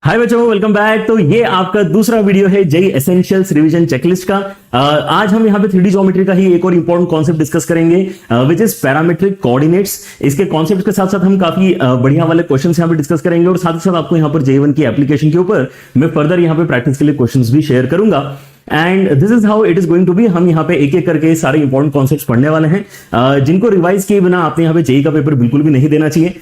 हाय बच्चों, welcome back. तो ये आपका दूसरा वीडियो है जेई एसेंशियल्स रिवीजन चेकलिस्ट का। आज हम यहाँ पे 3D ज्योमेट्री का ही एक और इंपॉर्टेंट कॉन्सेप्ट डिस्कस करेंगे, विच इज पैरामेट्रिक कोऑर्डिनेट्स। इसके कॉन्सेप्ट के साथ साथ हम काफी बढ़िया वाले क्वेश्चंस यहाँ पे डिस्कस करेंगे और साथ ही साथ आपको यहाँ पर जेई 1 की एप्लीकेशन के ऊपर मैं फर्दर यहाँ पे प्रैक्टिस के लिए क्वेश्चंस भी शेयर करूंगा। And this is how it is going to be. हम यहाँ पे एक एक करके सारे इंपॉर्टेंट कॉन्सेप्ट्स पढ़ने वाले हैं, जिनको रिवाइज किए बिना आपने यहाँ पे जेई का पेपर बिल्कुल भी नहीं देना चाहिए।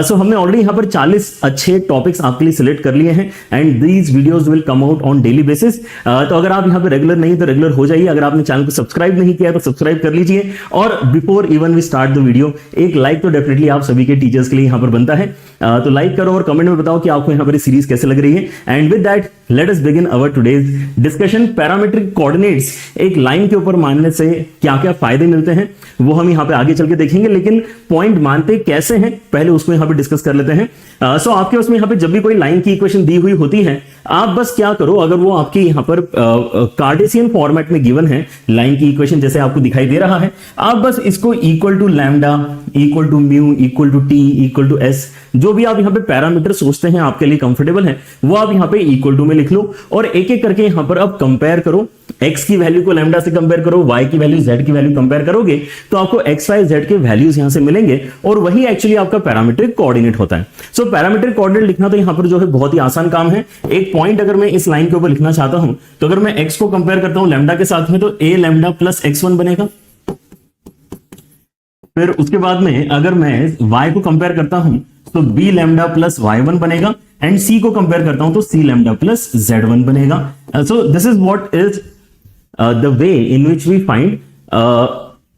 सो हमने ऑलरेडी यहाँ पर 40 अच्छे टॉपिक्स आपके लिए सिलेक्ट कर लिए हैं and these videos will come out on daily basis. तो अगर आप यहाँ पे रेगुलर नहीं तो रेगुलर हो जाइए। अगर आपने चैनल को सब्सक्राइब नहीं किया तो सब्सक्राइब कर लीजिए और before even we start the video एक लाइक तो डेफिनेटली आप सभी के टीचर्स के लिए यहाँ पर बनता है। तो लाइक करो और कमेंट में बताओ कि आपको यहाँ पर सीरीज कैसे लग रही है। And with that let us begin our today's discussion. Parametric coordinates एक लाइन के ऊपर मानने से क्या क्या फायदे मिलते हैं वो हम यहाँ पे आगे चल के देखेंगे, लेकिन पॉइंट मानते कैसे हैं पहले उसको यहाँ पे डिस्कस कर लेते हैं। सो आपके उसमें यहाँ पे जब भी कोई लाइन की इक्वेशन दी हुई होती है, आप बस क्या करो, अगर वो आपके यहाँ पर कार्टेशियन फॉर्मेट में गिवन है लाइन की इक्वेशन जैसे आपको दिखाई दे रहा है, आप बस इसको equal to lambda, equal to mu, equal to t, equal to s, जो भी आप यहाँ पे पैरामीटर सोचते हैं आपके लिए कंफर्टेबल है वो आप यहाँ पे इक्वल टू में लिख लो और एक एक करके यहाँ पर अब कंपेयर करो। x की वैल्यू को लैम्डा से कंपेयर करो, y की वैल्यू z की वैल्यू कंपेयर करोगे तो आपको x y z के वैल्यूज यहां से मिलेंगे और वही एक्चुअली आपका पैरामीट्रिक कोऑर्डिनेट होता है। सो पैरामीट्रिक कोऑर्डिनेट लिखना तो यहां पर जो है बहुत ही आसान काम है। एक पॉइंट अगर मैं इस लाइन के ऊपर लिखना चाहता हूं तो अगर मैं x को कंपेयर करता हूं लैम्डा के साथ में तो a लैम्डा प्लस x1 बनेगा। फिर उसके बाद में अगर मैं y को कंपेयर करता हूं तो b लैम्डा प्लस y1 बनेगा एंड c को कंपेयर करता हूं तो c लैम्डा प्लस z1 बनेगा। सो this is what is the way in which we find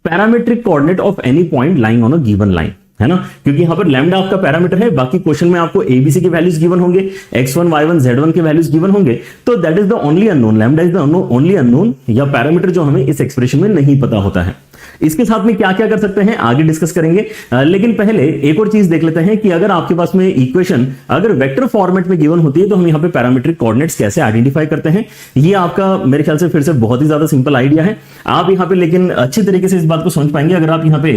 parametric coordinate of any point lying on a given line, है ना। क्योंकि यहां पर लैम्डा आपका पैरामीटर है, बाकी क्वेश्चन में आपको एबीसी के वैल्यूज गिवन होंगे, x1 y1 z1 के वैल्यूज गिवन होंगे, तो that is the only unknown. Lambda is the only unknown या पैरामीटर जो हमें इस एक्सप्रेशन में नहीं पता होता है। इसके साथ में क्या क्या कर सकते हैं आगे डिस्कस करेंगे, लेकिन पहले एक और चीज देख लेते हैं कि अगर आपके पास में इक्वेशन अगर वेक्टर फॉर्मेट में गिवन होती है तो हम यहाँ पे पैरामीट्रिक कोऑर्डिनेट्स कैसे आइडेंटिफाई करते हैं। ये आपका मेरे ख्याल से फिर से बहुत ही ज्यादा सिंपल आइडिया है। आप यहाँ पे लेकिन अच्छी तरीके से इस बात को समझ पाएंगे अगर आप यहाँ पे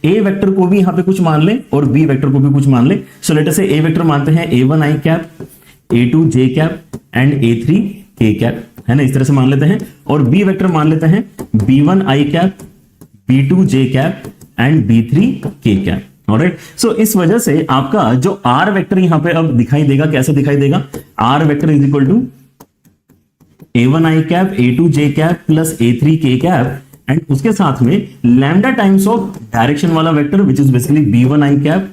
ए वेक्टर को भी यहाँ पे कुछ मान लें और बी वेक्टर को भी कुछ मान लें। सो लेट अस से ए वेक्टर मानते हैं a1 i cap, a2 j cap and a3 k cap, है ना, इस तरह से मान लेते हैं। और बी वेक्टर मान लेते हैं b1 i cap, b2 j cap and b3 k cap. Alright, so इस वजह से आपका जो r वेक्टर यहां पे अब दिखाई देगा, कैसे दिखाई देगा, r vector is equal to a1 i cap, a2 j cap plus a3 k cap and उसके साथ में लैम्डा टाइम्स ऑफ डायरेक्शन वाला vector which is basically b1 i cap,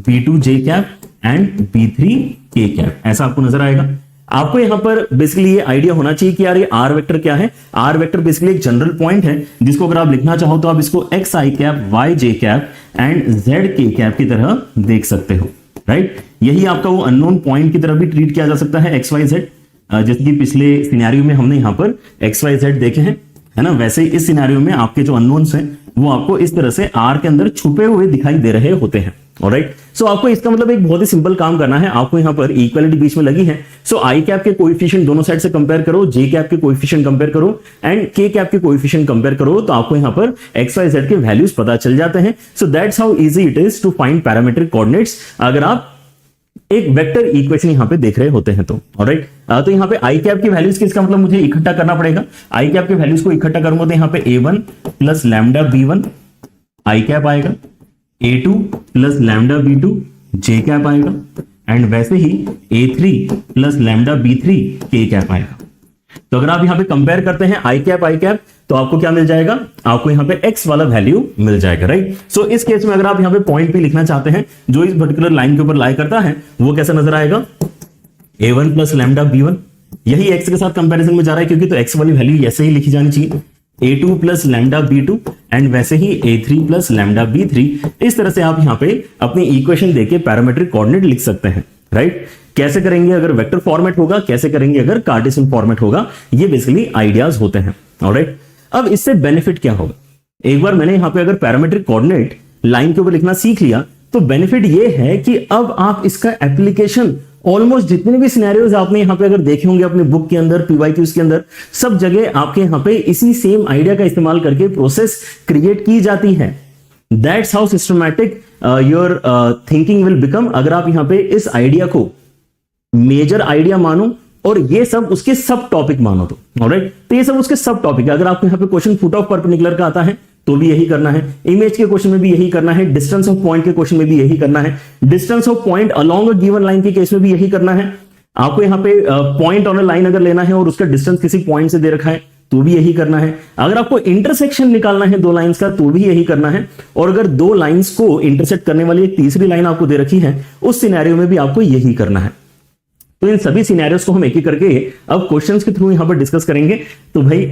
b2 j cap and b3 k cap. ऐसा आपको नजर आएगा। आपको यहां पर बेसिकली ये आइडिया होना चाहिए कि यार ये आर वेक्टर क्या है। आर वेक्टर बेसिकली एक जनरल पॉइंट है जिसको अगर आप लिखना चाहो तो आप इसको x i cap, y j cap and z k cap की तरह देख सकते हो, राइट। यही आपका वो अननोन पॉइंट की तरह भी ट्रीट किया जा सकता है, एक्स वाई जेड। जैसे कि पिछले सिनेरियो में हमने यहाँ पर एक्स वाई जेड देखे हैं, है ना, वैसे ही इस सिनेरियो में आपके जो अननोन्स हैं वो आपको इस तरह से आर के अंदर छुपे हुए दिखाई दे रहे होते हैं। ऑलराइट, सो आपको इसका मतलब एक बहुत ही सिंपल काम करना है। आपको यहां पर इक्वालिटी बीच में लगी है। सो आई कैप के कोएफिशिएंट दोनों साइड से कंपेयर करो, जे कैप के कोएफिशिएंट कंपेयर करो एंड के कैप के कोएफिशिएंट कंपेयर करो, तो आपको यहां पर एक्स वाई जेड के वैल्यूज पता चल जाते हैं। So that's how easy it is to find parametric coordinates अगर आप एक वेक्टर इक्वेशन यहां पे देख रहे होते हैं तो। ऑलराइट, तो यहां पे आई कैप की वैल्यूज किसका मतलब मुझे इकट्ठा करना पड़ेगा। आई कैप की वैल्यूज को इकट्ठा करूंगा तो यहां पे a1 प्लस लैम्डा b1 आई कैप आएगा, a2 plus lambda b2 j cap आएगा एंड वैसे ही a3 plus lambda b3 k cap आएगा। तो अगर आप यहां पे कंपेयर करते हैं आई कैप तो आपको क्या मिल जाएगा, आपको यहां पे x वाला वैल्यू मिल जाएगा, राइट। सो इस केस में अगर आप यहां पे पॉइंट भी लिखना चाहते हैं जो इस पर्टिकुलर लाइन के ऊपर लाई करता है वो कैसा नजर आएगा, a1 प्लस लैम्डा b1, यही x के साथ कंपैरिजन में जा रहा है क्योंकि तो x वाली वैल्यू ऐसे ही लिखी जानी चाहिए, a2 plus lambda b2 and वैसे ही a3 प्लस लैम्डा b3। इस तरह से आप यहां पे अपनी इक्वेशन देके पैरामीट्रिक कोऑर्डिनेट लिख सकते हैं, राइट। कैसे करेंगे अगर वेक्टर फॉर्मेट होगा, कैसे करेंगे अगर कार्टेशियन फॉर्मेट होगा, ये बेसिकली आइडियाज होते हैं। ऑलराइट, अब इससे बेनिफिट क्या होगा, एक बार मैंने यहां पे अगर पैरामीट्रिक कोऑर्डिनेट लाइन के ऊपर लिखना सीख लिया तो बेनिफिट ये है कि अब आप इसका एप्लीकेशन ऑलमोस्ट जितने भी सिनेरियोज आपने यहां पे अगर देखे होंगे अपने बुक के अंदर, पीवाईक्यूज के अंदर, सब जगह आपके यहां पे इसी सेम आइडिया का इस्तेमाल करके प्रोसेस क्रिएट की जाती है। That's how systematic your thinking will become. अगर आप यहां पे इस आइडिया को मेजर आइडिया मानो और ये सब उसके सब टॉपिक मानो। तो ऑलराइट, तो ये सब उसके सब टॉपिक है। अगर आपको यहाँ पे क्वेश्चन फुट ऑफ परपेंडिकुलर का आता है तो भी यही करना है, इमेज के क्वेश्चन में भी यही करना है, डिस्टेंस ऑफ पॉइंट के क्वेश्चन में भी यही करना है, distance of point along a given line के केस में भी यही करना है। आपको यहाँ पे पॉइंट ऑन अ लाइन अगर लेना है और उसका डिस्टेंस किसी पॉइंट से दे रखा है तो भी यही करना है। अगर आपको इंटरसेक्शन निकालना है दो लाइंस का तो भी यही करना है। और अगर दो लाइंस को इंटरसेक्ट करने वाली एक तीसरी लाइन आपको दे रखी है उस सिनेरियो में भी आपको यही करना है। तो इन सभी सिनेरियोस को हम एक एक करके अब क्वेश्चंस के थ्रू यहां पर डिस्कस करेंगे। तो भाई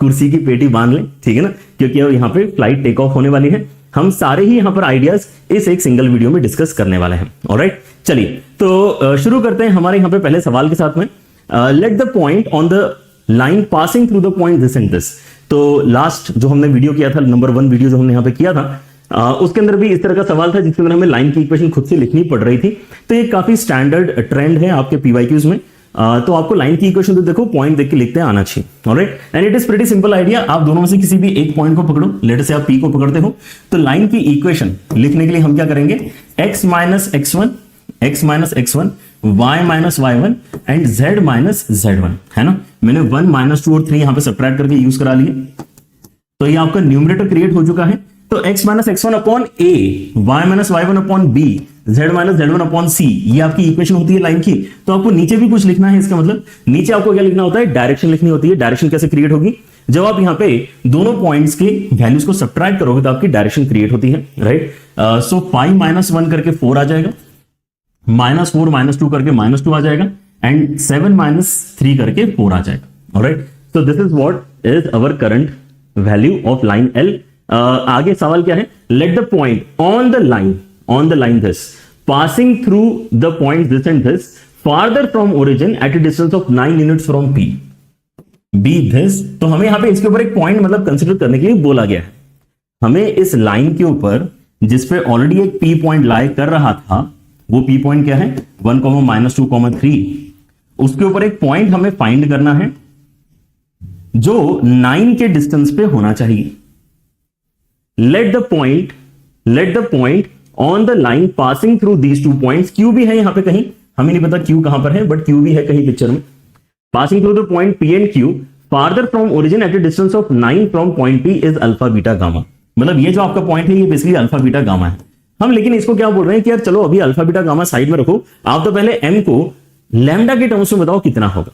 कुर्सी की पेटी बांध लें, ठीक है ना, क्योंकि अब यहां पे फ्लाइट टेक ऑफ होने वाली है। हम सारे ही यहां पर आइडियाज इस एक सिंगल वीडियो में डिस्कस करने वाले हैं। ऑलराइट, चलिए तो शुरू करते हैं हमारे यहां पे पहले सवाल के साथ में। Late the point on the line passing through the point this and this. तो लास्ट जो हमने वीडियो किया था, नंबर 1 वीडियो जो हमने यहां पे किया था, उसके अंदर भी इस तरह का सवाल था जिसके अंदर हमें लाइन की इक्वेशन खुद से लिखनी पड़ रही थी। तो ये काफी स्टैंडर्ड ट्रेंड है आपके पीवाईक्यूज में। तो आपको लाइन की इक्वेशन तो देखो पॉइंट देख के लिखते आना चाहिए। Alright, and it is pretty simple idea. आप दोनों में से किसी भी एक पॉइंट को पकड़ो, लेट से आप पी को पकड़ते हो, तो लाइन की इक्वेशन लिखने के लिए हम क्या करेंगे, x minus x1 y minus y1 and z minus z1, है ना। मैंने 1 -2 और 3 यहां पे सब्ट्रैक्ट करके यूज करा लिए। तो ये आपका न्यूमरेटर क्रिएट हो चुका है। तो x minus x1 upon a, y minus y1 upon b, z minus z1 upon c, ये आपकी इक्वेशन होती है लाइन की। तो आपको नीचे भी कुछ लिखना है। इसका मतलब नीचे आपको क्या लिखना होता है, डायरेक्शन लिखनी होती है। डायरेक्शन कैसे क्रिएट होगी, जब आप यहाँ पे दोनों पॉइंट्स के वैल्यूज को सब्ट्रैक्ट करोगे तो आपकी डायरेक्शन क्रिएट होती है। राइट, सो 5 - 1 करके 4 आ जाएगा, -4 - 2 करके -2 आ जाएगा, एंड 7 - 3 करके 4 आ जाएगा। Alright, so this is what is our current value of line L। आगे सवाल क्या है, let the point on the line this passing through the point this and this farther from origin at a distance of 9 units from P be this. तो हमें यहां पे इसके ऊपर एक पॉइंट मतलब कंसिडर करने के लिए बोला गया है। हमें इस लाइन के ऊपर जिसपे ऑलरेडी एक P पॉइंट लाई कर रहा था, वो P पॉइंट क्या है, 1, -2, 3, उसके ऊपर एक पॉइंट हमें फाइंड करना है जो 9 के डिस्टेंस पे होना चाहिए। Late the point on the line passing through these 2 points, Q भी है यहां पे कहीं, हमें नहीं पता Q कहां पर है, बट Q भी है कहीं पिक्चर में। Passing through the point P and Q farther from origin at a distance of 9 from point P is alpha beta gamma. मतलब ये जो आपका पॉइंट है ये बेसिकली अल्फा बीटा गामा है। हम लेकिन इसको क्या बोल रहे हैं कि यार चलो अभी अल्फा बीटा गामा साइड में रखो, आप तो पहले m को लैम्डा के टर्म्स में बताओ कितना होगा।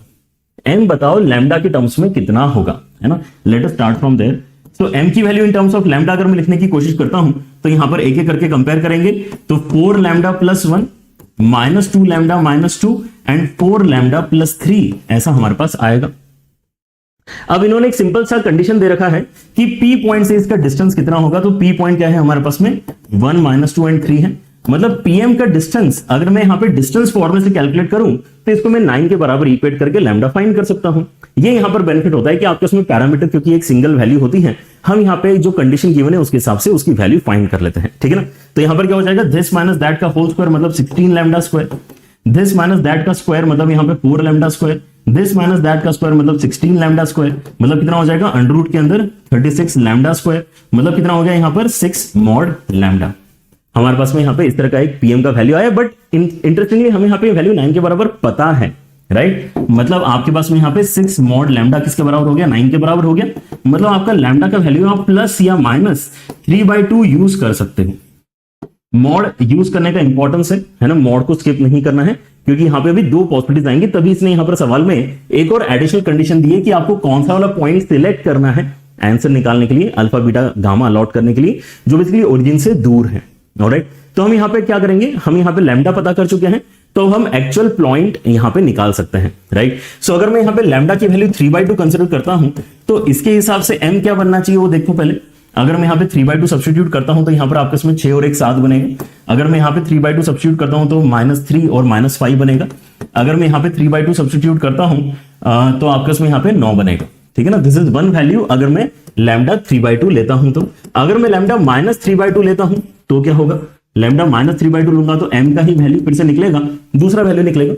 m बताओ लैम्डा के टर्म्स में कितना होगा, है ना। Let us start from there. तो m की value in terms of lambda अगर मैं लिखने की कोशिश करता हूं तो यहां पर एक एक करके कंपेयर करेंगे। तो 4 lambda plus 1 -2 lambda -2 and 4 lambda plus 3 ऐसा हमारे पास आएगा। अब इन्होंने एक सिंपल सा कंडीशन दे रखा है कि P पॉइंट से इसका डिस्टेंस कितना होगा। तो P पॉइंट क्या है हमारे पास में, 1 -2 एंड 3 है। मतलब PM का डिस्टेंस अगर मैं यहां पे डिस्टेंस फॉर्मूले से कैलकुलेट करूं तो इसको मैं 9 के बराबर इक्वेट करके लैम्डा फाइंड कर सकता हूं। ये यहां पर बेनिफिट होता है कि आपके उसमें पैरामीटर क्योंकि एक सिंगल वैल्यू होती है, हम यहां पे जो कंडीशन गिवन है उसके हिसाब से उसकी वैल्यू फाइंड कर लेते हैं, ठीक है ना। तो यहां पर क्या हो जाएगा, दिस माइनस दैट का होल स्क्वायर मतलब 16 lambda square, this minus that का स्क्वायर मतलब यहां पे 4 lambda square, this minus that का स्क्वायर मतलब 16 लैम्डा स्क्वायर, मतलब कितना हो जाएगा अंडर रूट के अंदर 36 लैम्डा स्क्वायर, मतलब कितना हो गया यहां पर 6 मॉड लैम्डा। हमारे पास में यहां पे इस तरह का एक PM का वैल्यू आया। बट इंटरेस्टिंगली हमें यहां पे वैल्यू 9 के बराबर पता है, राइट। मतलब आपके पास में यहां पे 6 मॉड लैम्डा किसके बराबर हो गया, 9 के बराबर हो गया। मतलब आपका लैम्डा का वैल्यू आप प्लस या माइनस 3/2 यूज कर सकते हो। मॉड यूज करने का इंपॉर्टेंस है ना, मॉड को स्किप नहीं करना है क्योंकि यहां पे अभी 2 पॉसिबिलिटीज आएंगी। तभी इसने यहां पर सवाल में एक और एडिशनल कंडीशन दी है कि आपको कौन सा वाला पॉइंट सिलेक्ट करना है आंसर निकालने के लिए, अल्फा बीटा गामा अलॉट करने के लिए, जो बेसिकली ओरिजिन से दूर है। ऑलराइट, तो हम यहां पे क्या करेंगे, हम यहां पे लैम्डा पता कर चुके हैं तो हम एक्चुअल पॉइंट यहां पे निकाल सकते हैं, राइट। सो अगर मैं यहां पे लैम्डा की वैल्यू 3/2 कंसीडर करता हूं तो इसके हिसाब से m क्या बनना चाहिए वो देखो पहले। अगर मैं यहां पे 3/2 सब्स्टिट्यूट करता हूं तो यहां पर आपके इसमें 6 और 1 7 बनेगा। अगर मैं यहां पे 3/2 सब्स्टिट्यूट करता हूं तो -3 और -5 बनेगा। अगर मैं यहां पे 3/2 सब्स्टिट्यूट करता हूं तो आपके इसमें यहां पे 9 बनेगा, ठीक है ना। दिस इज वन वैल्यू अगर मैं लैम्डा 3/2 लेता हूं तो। अगर मैं लैम्डा -3/2 लेता हूं तो क्या होगा, लैम्डा -3/2 लूंगा तो m का ही वैल्यू फिर से निकलेगा, दूसरा वैल्यू निकलेगा।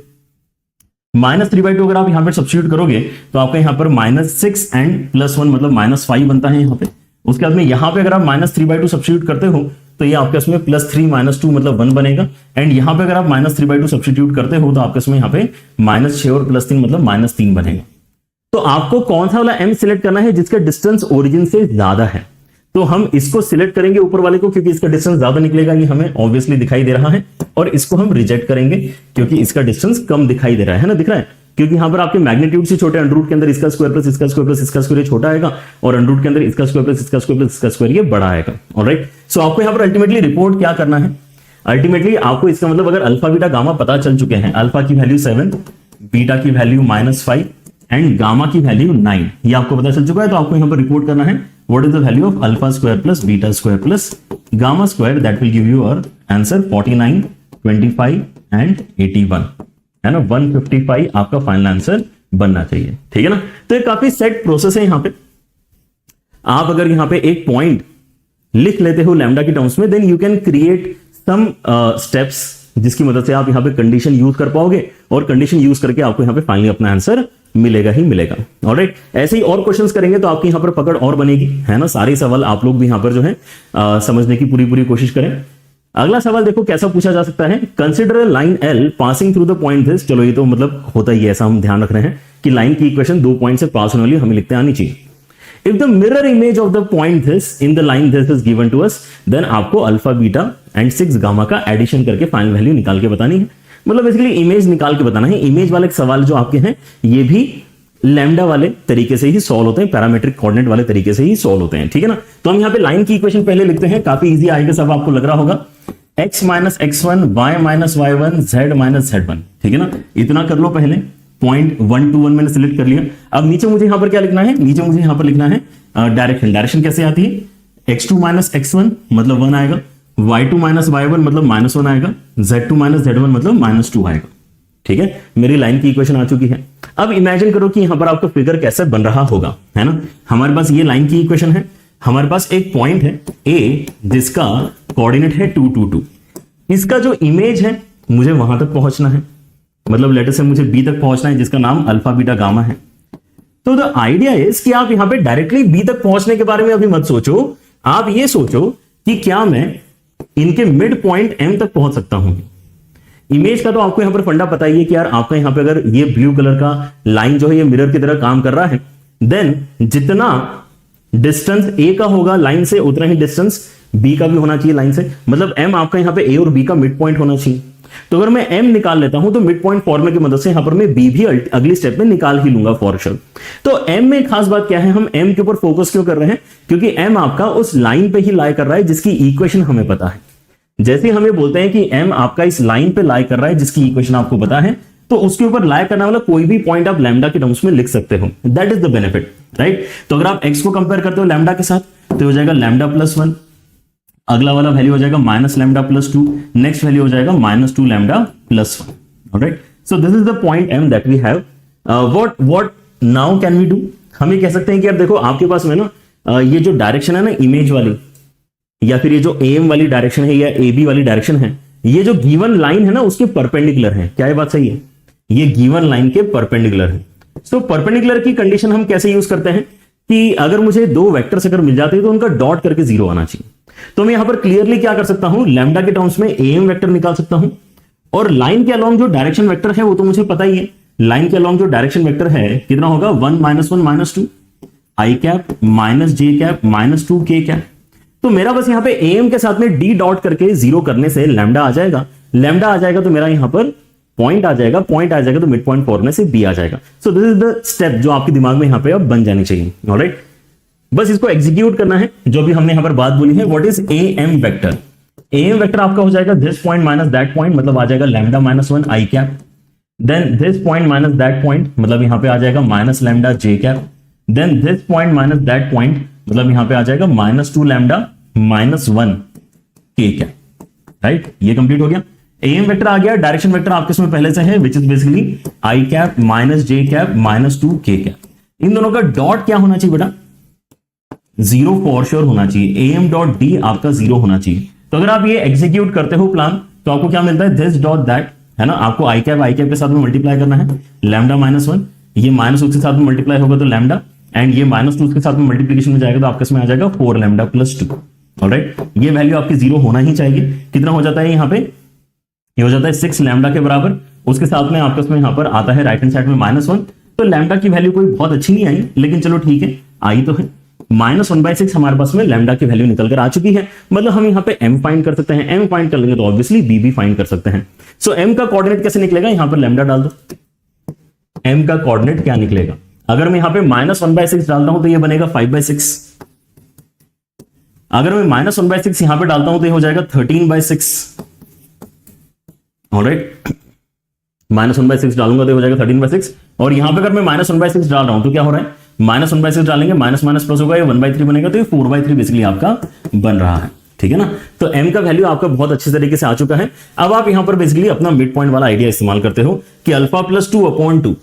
-3/2 अगर आप यहां पर सब्स्टिट्यूट करोगे तो आपका यहां पर -6 एंड +1 मतलब -5 बनता है यहां पे। उसके बाद में यहां पे अगर आप -3/2 सब्स्टिट्यूट करते हो तो ये आपके इसमें +3 - 2 मतलब 1 बनेगा। एंड यहां पे अगर आप -3/2 सब्स्टिट्यूट करते हो तो आपके इसमें यहाँ पे -6 और +3 मतलब -3 बनेगा। तो आपको कौन सा वाला m सिलेक्ट करना है जिसका डिस्टेंस ओरिजिन से ज्यादा है। तो हम इसको सिलेक्ट करेंगे ऊपर वाले को, क्योंकि इसका डिस्टेंस ज्यादा निकलेगा, ये हमें ऑब्वियसली दिखाई दे रहा है। और इसको हम रिजेक्ट करेंगे क्योंकि इसका डिस्टेंस कम दिखाई दे रहा है ना, दिख रहा है, क्योंकि यहां पर आपके मैग्नीट्यूड से छोटे, अंडर रूट के अंदर इसका स्क्वायर प्लस इसका स्क्वायर प्लस इसका स्क्वायर ये छोटा आएगा, और अंडर रूट के अंदर इसका स्क्वायर प्लस इसका स्क्वायर प्लस इसका स्क्वायर ये बड़ा आएगा। ऑलराइट, सो आपको यहां पर अल्टीमेटली रिपोर्ट क्या करना है, अल्टीमेटली आपको इसका मतलब अगर अल्फा बीटा गामा पता चल चुके हैं, अल्फा की वैल्यू 7, बीटा की वैल्यू -5 एंड गामा की वैल्यू 9, ये आपको पता चल चुका है। तो आपको यहां पर रिपोर्ट करना है what is the value of alpha square plus beta square plus gamma square, that will give you our answer 49, 25 and 81, है ना। 155 आपका फाइनल आंसर बनना चाहिए, ठीक है ना। तो ये काफी सेट प्रोसेस है। यहां पे आप अगर यहां पे एक पॉइंट लिख लेते हो लैम्डा की टर्म्स में, then you can create some steps जिसकी मदद से आप यहां पे कंडीशन यूज कर पाओगे, और कंडीशन यूज करके आपको यहां पे फाइनली अपना आंसर मिलेगा ही मिलेगा। ऑलराइट, ऐसे ही और क्वेश्चंस करेंगे तो आपकी यहां पर पकड़ और बनेगी, है ना। सारे सवाल आप लोग भी यहां पर जो है समझने की पूरी कोशिश करें। अगला सवाल देखो कैसा पूछा जा सकता है, consider line L passing through the point this. चलो ये तो मतलब होता ही है, ऐसा हम ध्यान रख रहे हैं कि लाइन की इक्वेशन 2 पॉइंट से पास होने वाली हमें लिखते आनी चाहिए। If the mirror image of the point this in the line this is given to us, then आपको अल्फा बीटा एंड 6 गामा का एडिशन करके फाइनल वैल्यू निकाल के बतानी है। मतलब बेसिकली इमेज निकाल के बताना है। इमेज वाले सवाल जो आपके हैं ये भी लैम्डा वाले तरीके से ही सॉल्व होते हैं, पैरामीट्रिक कोऑर्डिनेट वाले तरीके से ही सॉल्व होते हैं, ठीक है ना। तो हम यहाँ पे लाइन की इक्वेशन पहले लिखते हैं, काफी इजी आएगा, सब आपको लग रहा होगा। x - x1 y - y1 z - z1, ठीक है ना। इतना कर लो पहले, पॉइंट 1 to 1 मैंने सिलेक्ट कर लिया। अब नीचे मुझे यहां पर क्या लिखना है, नीचे मुझे यहां पर लिखना है डायरेक्शन। डायरेक्शन कैसे आती है, x2 - x1 मतलब 1 आएगा, y2 - y1 मतलब -1 आएगा, z2 - z1 मतलब -2 आएगा, ठीक है। मेरी लाइन की इक्वेशन आ चुकी है। अब इमेजिन करो कि यहां पर आपका फिगर कैसे बन रहा होगा, है ना। हमारे पास ये लाइन की इक्वेशन है, हमारे पास एक पॉइंट है A जिसका कोऑर्डिनेट है 2 2 2। इसका जो इमेज है मुझे वहां तक पहुंचना है, मतलब लेटर से मुझे B तक पहुंचना है जिसका नाम अल्फा बीटा गामा है। तो द आइडिया इज कि आप यहां पे डायरेक्टली B तक पहुंचने के बारे में अभी मत सोचो, आप ये सोचो कि क्या मैं इनके मिड पॉइंट M तक पहुंच सकता हूं। इमेज का तो आपको यहां पर फंडा पता ही है कि यार आपका यहां पे अगर ये ब्लू कलर का लाइन जो है ये मिरर की तरह काम कर रहा है, देन जितना डिस्टेंस A का होगा लाइन से उतना ही डिस्टेंस B का भी होना चाहिए लाइन से। मतलब M आपका यहां पे A और B का मिड पॉइंट होना चाहिए। तो अगर मैं M निकाल लेता हूं तो मिड पॉइंट फॉर्मूले की मदद से यहां पर मैं B भी अगली स्टेप में निकाल ही लूंगा फॉर श्योर। तो M में खास बात क्या है, हम M के ऊपर फोकस क्यों कर रहे हैं, क्योंकि M आपका उस लाइन पे ही लाई कर रहा है जिसकी इक्वेशन हमें पता है। जैसे ही हमें बोलते हैं कि M आपका इस लाइन पे लाई कर रहा है जिसकी इक्वेशन आपको पता है, तो उसके ऊपर लाई करने वाला कोई भी पॉइंट आप लैम्डा के टर्म्स में लिख सकते हो। That is the benefit, right. तो अगर आप x को कंपेयर करते हो लैम्डा के साथ तो हो जाएगा लैम्डा +1, अगला वाला वैल्यू हो जाएगा माइनस लैम्डा +2, नेक्स्ट वैल्यू हो जाएगा -2 lambda +1। Alright, so this is the point M that we have. What now can we do, हम ये कह सकते हैं कि यार देखो आपके पास में ना ये जो डायरेक्शन है ना इमेज वाली, या फिर ये जो AM वाली डायरेक्शन है या AB वाली डायरेक्शन है, ये जो गिवन लाइन है ना उसके परपेंडिकुलर है। क्या ये बात सही है, ये गिवन लाइन के परपेंडिकुलर है। सो परपेंडिकुलर की कंडीशन हम कैसे यूज करते हैं कि अगर मुझे दो वेक्टर्स अगर मिल जाते हैं तो उनका डॉट करके 0 आना चाहिए। तो मैं यहां पर क्लियरली क्या कर सकता हूं, लैम्डा के टर्म्स में AM वेक्टर निकाल सकता हूं, और लाइन के अलोंग जो डायरेक्शन वेक्टर है वो तो मुझे पता ही है। लाइन के अलोंग जो डायरेक्शन वेक्टर है कितना होगा, 1 -1 -2 i cap -j cap -2 k cap. तो मेरा बस यहां पे AM के साथ में d डॉट करके 0 करने से लैम्डा आ जाएगा। लैम्डा आ जाएगा तो मेरा यहां पर पॉइंट आ जाएगा, पॉइंट आ जाएगा तो मिड पॉइंट फॉर्मूले से B आ जाएगा। सो दिस इज द स्टेप जो आपके दिमाग में यहां पे अब बन जानी चाहिए। ऑलराइट, बस इसको एग्जीक्यूट करना है जो भी हमने यहां पर बात बोली है। What is AM vector, AM vector आपका हो जाएगा this point minus that point, मतलब आ जाएगा lambda -1 i cap, then this point minus that point मतलब यहां पे आ जाएगा minus lambda j cap, then this point minus that point मतलब यहां पे आ जाएगा -2 लैम्डा -1 k कैप। राइट, ये कंप्लीट हो गया। AM वेक्टर आ गया, डायरेक्शन वेक्टर आपके इसमें पहले से है which is basically i cap -j cap -2 k cap. इन दोनों का डॉट क्या होना चाहिए बेटा, 0 फॉर श्योर होना चाहिए। AM डॉट D आपका 0 होना चाहिए। तो अगर आप ये एग्जीक्यूट करते हो प्लान तो आपको क्या मिलता है, दिस डॉट दैट, है ना। आपको i कैप के साथ में मल्टीप्लाई करना है, लैम्डा -1 ये माइनस उसके साथ में मल्टीप्लाई होगा तो लैम्डा, एंड ये -2 के साथ में मल्टीप्लीकेशन में जाएगा तो आपके इसमें आ जाएगा 4 लैम्डा +2। ऑलराइट, ये वैल्यू आपकी 0 होना ही चाहिए। कितना हो जाता है यहाँ पे, ये हो जाता है 6 लैम्डा के बराबर। उसके साथ में आपके यहाँ पर आता है राइट हैंड साइड में -1, तो लैम्डा की वैल्यू कोई बहुत अच्छी नहीं आई, लेकिन चलो ठीक है, आई तो है। -1/6 हमारे पास में लैम्डा की वैल्यू निकल कर आ चुकी है। मतलब हम यहाँ पे m फाइंड कर सकते हैं, m फाइंड कर लेंगे तो ऑब्वियसली b भी फाइंड कर सकते हैं। सो m का कोऑर्डिनेट कैसे निकलेगा, यहाँ पर लैम्डा डाल दो। m का कोऑर्डिनेट क्या निकलेगा, अगर मैं यहाँ पे -1/6 डालता हूं तो ये बनेगा 5/6। अगर मैं -1/6 यहां पे डालता हूं तो ये हो जाएगा 13/6। ऑलराइट, -1/6 डालूंगा तो हो जाएगा 13/6। और यहां पे अगर मैं -1/6 डाल रहा हूं तो क्या हो रहा है, -1/6 डालेंगे, माइनस माइनस प्लस होगा, ये 1/3 बनेगा, तो ये 4/3 बेसिकली आपका बन रहा है। ठीक है ना, तो m का वैल्यू आपका बहुत अच्छे तरीके से आ चुका है। अब आप यहां पर बेसिकली अपना मिड पॉइंट वाला आइडिया इस्तेमाल करते हो कि alpha plus 2/2,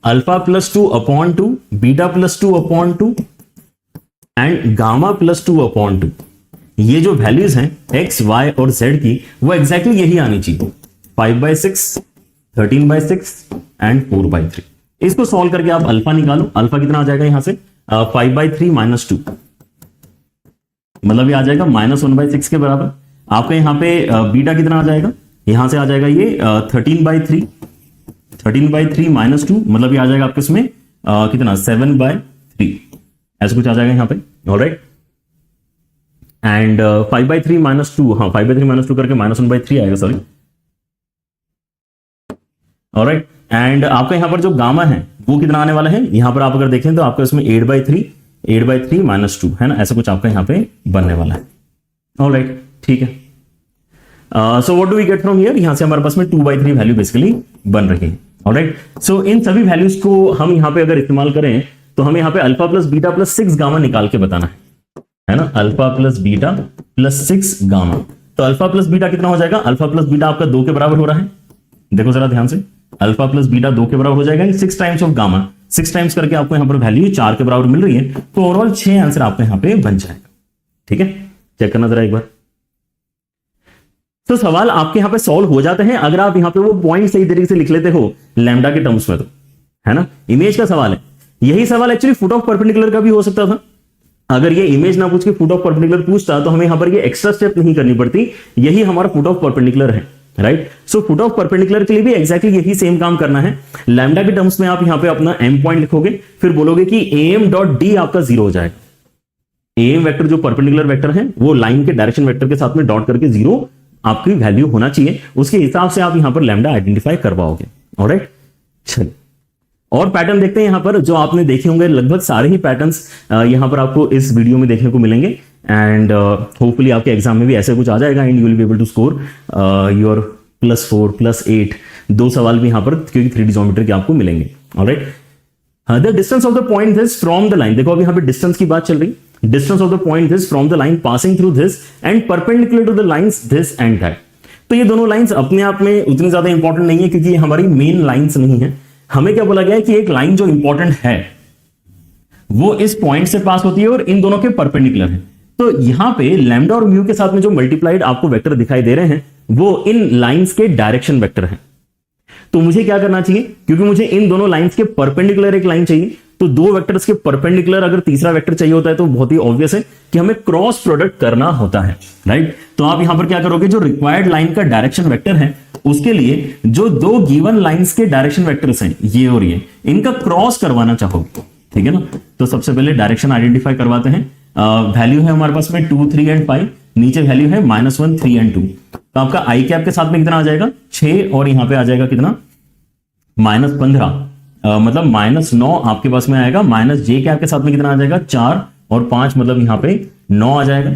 alpha plus 2/2, beta plus 2/2 and gamma plus 2/2, ये जो वैल्यूज हैं x, y और z की, वो एग्जैक्टली यही आनी चाहिए, 5/6, 13/6 एंड 4/3। इसको सॉल्व करके आप अल्फा निकालो, अल्फा कितना आ जाएगा यहां से 5/3 - 2, मतलब ये आ जाएगा -1/6 के बराबर। आपका यहां पे बीटा कितना आ जाएगा, यहां से आ जाएगा ये 13/3 - 2, मतलब ये आ जाएगा आपके इसमें कितना 7/3, ऐसा कुछ आ जाएगा यहां पे। ऑलराइट, एंड 5/3 - 2, हाँ 5/3 - 2 करके -1/3 आएगा, सॉरी। ऑलराइट, एंड आपका यहां पर जो गामा है वो कितना आने वाला है, यहां पर आप अगर देखें तो आपका इसमें 8/3 - 2 है ना, ऐसा कुछ आपका यहां पे बनने वाला है। ऑलराइट, ठीक है। So what do we get from here, यहां से हमारे पास में 2/3 वैल्यू बेसिकली बन रही है। ऑलराइट, सो इन सभी वैल्यूज को हम यहां पे अगर इस्तेमाल करें तो हमें यहां पे alpha plus beta plus 6 gamma निकाल के बताना है ना, alpha plus beta plus 6 gamma. तो अल्फा प्लस बीटा कितना हो जाएगा, अल्फा प्लस बीटा आपका 2 के बराबर हो रहा है, देखो जरा ध्यान से, अल्फा प्लस बीटा 2 के बराबर हो जाएगा, 6 टाइम्स ऑफ गामा, 6 टाइम्स करके आपको यहां पर वैल्यू 4 के बराबर मिल रही है, तो ओवरऑल 6 आंसर आपको यहां पे बन जाएगा। ठीक है, चेक करना जरा एक बार। तो सवाल आपके यहां पे सॉल्व हो जाते हैं अगर आप यहां पे वो पॉइंट सही तरीके से लिख लेते हो लैम्डा के टर्म्स में, तो है ना, इमेज का सवाल है। यही सवाल एक्चुअली फुट ऑफ परपेंडिकुलर का भी हो सकता था। अगर ये इमेज ना पूछ के फुट ऑफ परपेंडिकुलर पूछता तो हमें यहां पर ये एक्स्ट्रा स्टेप नहीं करनी पड़ती, यही हमारा फुट ऑफ परपेंडिकुलर है। Right, so foot of perpendicular के लिए भी एग्जैक्टली यही सेम काम करना है। लैम्डा के टर्म्स में आप यहां पे अपना m पॉइंट लिखोगे, फिर बोलोगे कि am डॉट d आपका 0 हो जाएगा। am वेक्टर जो परपेंडिकुलर वेक्टर है वो लाइन के डायरेक्शन वेक्टर के साथ में डॉट करके 0 आपकी वैल्यू होना चाहिए, उसके हिसाब से आप यहां पर लैम्डा आइडेंटिफाई करवाओगे। ऑलराइट, चलिए और पैटर्न देखते हैं। यहां पर जो आपने देखे होंगे लगभग सारे ही पैटर्न्स यहां पर आपको इस वीडियो में देखने को मिलेंगे, एंड होपफुली आपके एग्जाम में भी ऐसे कुछ आ जाएगा and you will be able to score your +4 +8 2 सवाल भी यहां पर क्योंकि 3D ज्योमेट्री के आपको मिलेंगे। Alright, the distance of the point this from the line, देखो अभी यहां पे डिस्टेंस की बात चल रही, distance of the point this from the line passing through this and perpendicular to the lines this and that. तो ये दोनों लाइंस अपने आप में उतनी ज्यादा इंपॉर्टेंट नहीं है क्योंकि ये हमारी मेन लाइंस नहीं है। हमें क्या बोला गया है कि एक लाइन जो इंपॉर्टेंट है वो इस पॉइंट से पास होती है और इन दोनों के परपेंडिकुलर है। तो यहां पे लैम्डा और म्यू के साथ में जो मल्टीप्लाइड आपको वेक्टर दिखाई दे रहे हैं वो इन लाइंस के डायरेक्शन वेक्टर हैं। तो मुझे क्या करना चाहिए, क्योंकि मुझे इन दोनों लाइंस के परपेंडिकुलर एक लाइन चाहिए, तो 2 वेक्टर्स के परपेंडिकुलर अगर तीसरा वेक्टर चाहिए होता है तो बहुत ही ऑब्वियस है कि हमें क्रॉस प्रोडक्ट करना होता है। राइट, तो आप यहां पर क्या करोगे, जो रिक्वायर्ड लाइन का डायरेक्शन वेक्टर है उसके लिए जो 2 गिवन लाइंस के डायरेक्शन वेक्टर्स हैं ये और ये, इनका क्रॉस करवाना चाहोगे। ठीक है ना, तो सबसे पहले डायरेक्शन आइडेंटिफाई करवाते हैं। वैल्यू है हमारे पास में 2, 3 एंड 5, नीचे वैल्यू है -1, 3 एंड 2। तो आपका आई कैप के साथ में कितना आ जाएगा 6 और यहां पे आ जाएगा कितना -15, मतलब -9 आपके पास में आएगा। माइनस जे कैप के साथ में कितना आ जाएगा 4 और 5, मतलब यहां पे 9 आ जाएगा।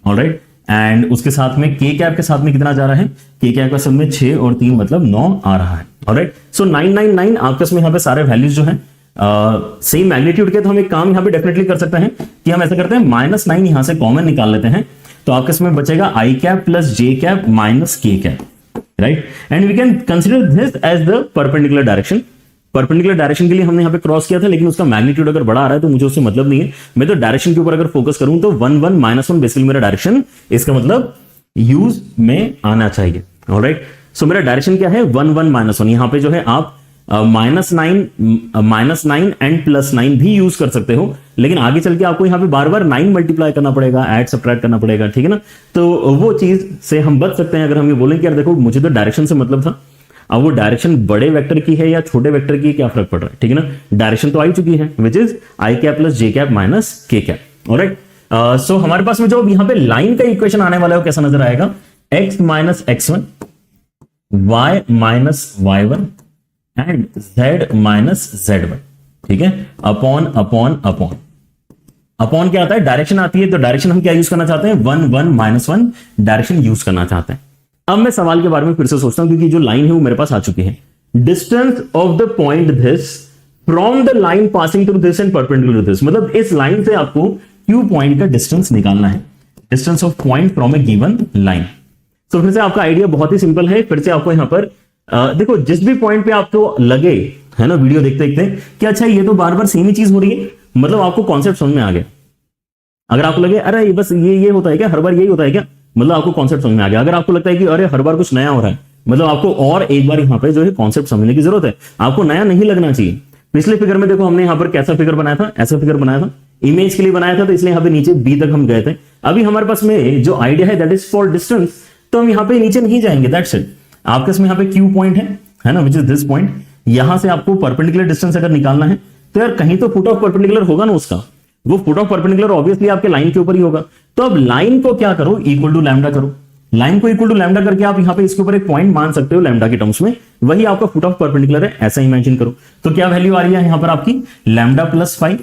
ऑलराइट, एंड उसके साथ में के कैप के साथ में कितना जा रहा है, के कैप के साथ में 6 और 3 मतलब 9 आ रहा है। ऑलराइट, सो 999 आपके इसमें यहां पे सारे वैल्यूज जो हैं सेम मैग्नीट्यूड के, तो हम एक काम यहां पे डेफिनेटली कर सकते हैं कि हम ऐसा करते हैं -9 यहां से कॉमन निकाल लेते हैं, तो आपके इसमें बचेगा i cap plus j cap minus k cap. Right, and we can consider this as the perpendicular direction. Perpendicular direction के लिए हमने यहां पे क्रॉस किया था, लेकिन उसका मैग्नीट्यूड अगर बड़ा आ रहा है तो मुझे उससे मतलब नहीं है। मैं तो डायरेक्शन के ऊपर अगर फोकस करूं तो 1, 1, -1 बेसिकली मेरा डायरेक्शन, इसका मतलब यूज में आना चाहिए। ऑलराइट, सो मेरा डायरेक्शन क्या है 1, 1, -1। यहां पे जो है आप -9 एंड +9 भी यूज कर सकते हो, लेकिन आगे चल के आपको यहाँ पे बार बार 9 मल्टीप्लाई करना पड़ेगा, ऐड सब्ट्रैक्ट करना पड़ेगा, ठीक है ना। तो वो चीज से हम बच सकते हैं अगर हम ये बोलें कि यार देखो मुझे तो डायरेक्शन से मतलब था, अब वो डायरेक्शन बड़े वेक्टर की है या छोटे वेक्टर की, क्या फर्क पड़ रहा है, ठीक है ना। डायरेक्शन तो आई चुकी है, which is i cap plus j cap minus k cap. Alright, so हमारे पास में जो यहाँ पे लाइन का इक्वेशन आने वाला है वो कैसा नजर आएगा, x minus x1 y minus y1 and z minus z1, ठीक है, अपॉन अपॉन अपॉन अपॉन क्या आता है, डायरेक्शन आती है, तो डायरेक्शन हम क्या यूज करना चाहते हैं, 1 1 -1 डायरेक्शन यूज करना चाहते हैं। अब मैं सवाल के बारे में फिर से सोचता हूं क्योंकि जो लाइन है वो मेरे पास आ चुकी है। Distance of the point this from the line passing through this and perpendicular this, मतलब इस लाइन से आपको क्यू पॉइंट का डिस्टेंस निकालना है, distance of point from A given line. तो फिर से आपका आइडिया बहुत ही सिंपल है, फिर से आपको यहां पर देखो जिस भी पॉइंट पे आपको लगे है ना वीडियो देखते देखते कि अच्छा ये तो बार बार सेम ही चीज हो रही है, मतलब आपको कॉन्सेप्ट समझ में आ गया। अगर आपको लगे अरे ये बस ये होता है क्या, हर बार यही होता है क्या, मतलब आपको कॉन्सेप्ट समझ में आ गया। अगर आपको लगता है कि अरे हर बार कुछ नया हो रहा है, मतलब आपको और एक बार यहाँ पे जो है कॉन्सेप्ट समझने की जरूरत है, आपको नया नहीं लगना चाहिए। पिछले फिगर में देखो हमने यहाँ पर कैसा फिगर बनाया था, ऐसा फिगर बनाया था, इमेज के लिए बनाया था, तो इसलिए यहाँ पे नीचे बी तक हम गए थे। अभी हमारे पास में जो आइडिया है दैट इज फॉर डिस्टेंस, तो हम यहाँ पे नीचे नहीं जाएंगे, दैट्स इट। आपके इसमें यहाँ पे क्यू पॉइंट है ना, विच इज दिस पॉइंट, यहां से आपको परपेंडिकुलर डिस्टेंस अगर निकालना है तो यार कहीं तो फुट ऑफ परपेंडिकुलर होगा ना उसका, वो फुट ऑफ परपेंडिकुलर ऑब्वियसली आपके लाइन के ऊपर ही होगा। तो अब लाइन को क्या करो, इक्वल टू लैम्डा करो, लाइन को इक्वल टू लैम्डा करके आप यहाँ पे इसके ऊपर एक पॉइंट मान सकते हो लैम्डा के टर्म्स में, वही आपका फुट ऑफ परपेंडिकुलर है, ऐसा इमेजिन करो। तो क्या वैल्यू आ रही है यहाँ पर आपकी, लैम्डा प्लस 5,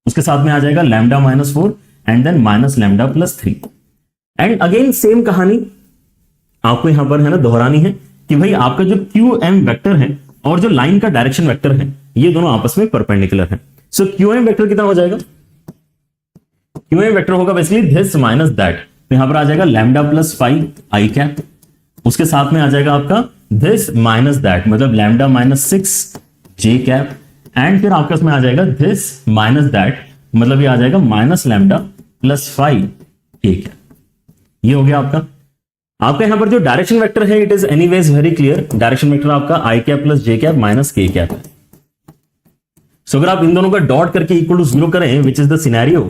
उसके साथ में आ जाएगा lambda minus 4 and then minus lambda plus 3। And again same कहानी आपको यहां पर है ना दोहरानी है कि भाई आपका जो क्यू एम वेक्टर है और जो लाइन का डायरेक्शन वेक्टर है ये दोनों आपस में परपेंडिकुलर है। सो क्यू एम वेक्टर कितना हो जाएगा, क्यू एम वेक्टर होगा बेसिकली दिस माइनस दैट, तो यहां पर आ जाएगा लैम्डा प्लस 5 आई कैप, उसके साथ में आ जाएगा आपका दिस माइनस दैट, मतलब lambda minus 6 J cap, and फिर आपका इसमें आ जाएगा दिस माइनस दैट, मतलब ये आ जाएगा माइनस लैम्डा प्लस 5 के कैप। ये हो गया आपका यहां पर जो डायरेक्शन वेक्टर है it is anyways very clear, direction vector आपका आई cap plus j cap minus k cap है। सो अगर आप इन दोनों का डॉट करके इक्वल टू 0 करें विच इज द सिनेरियो,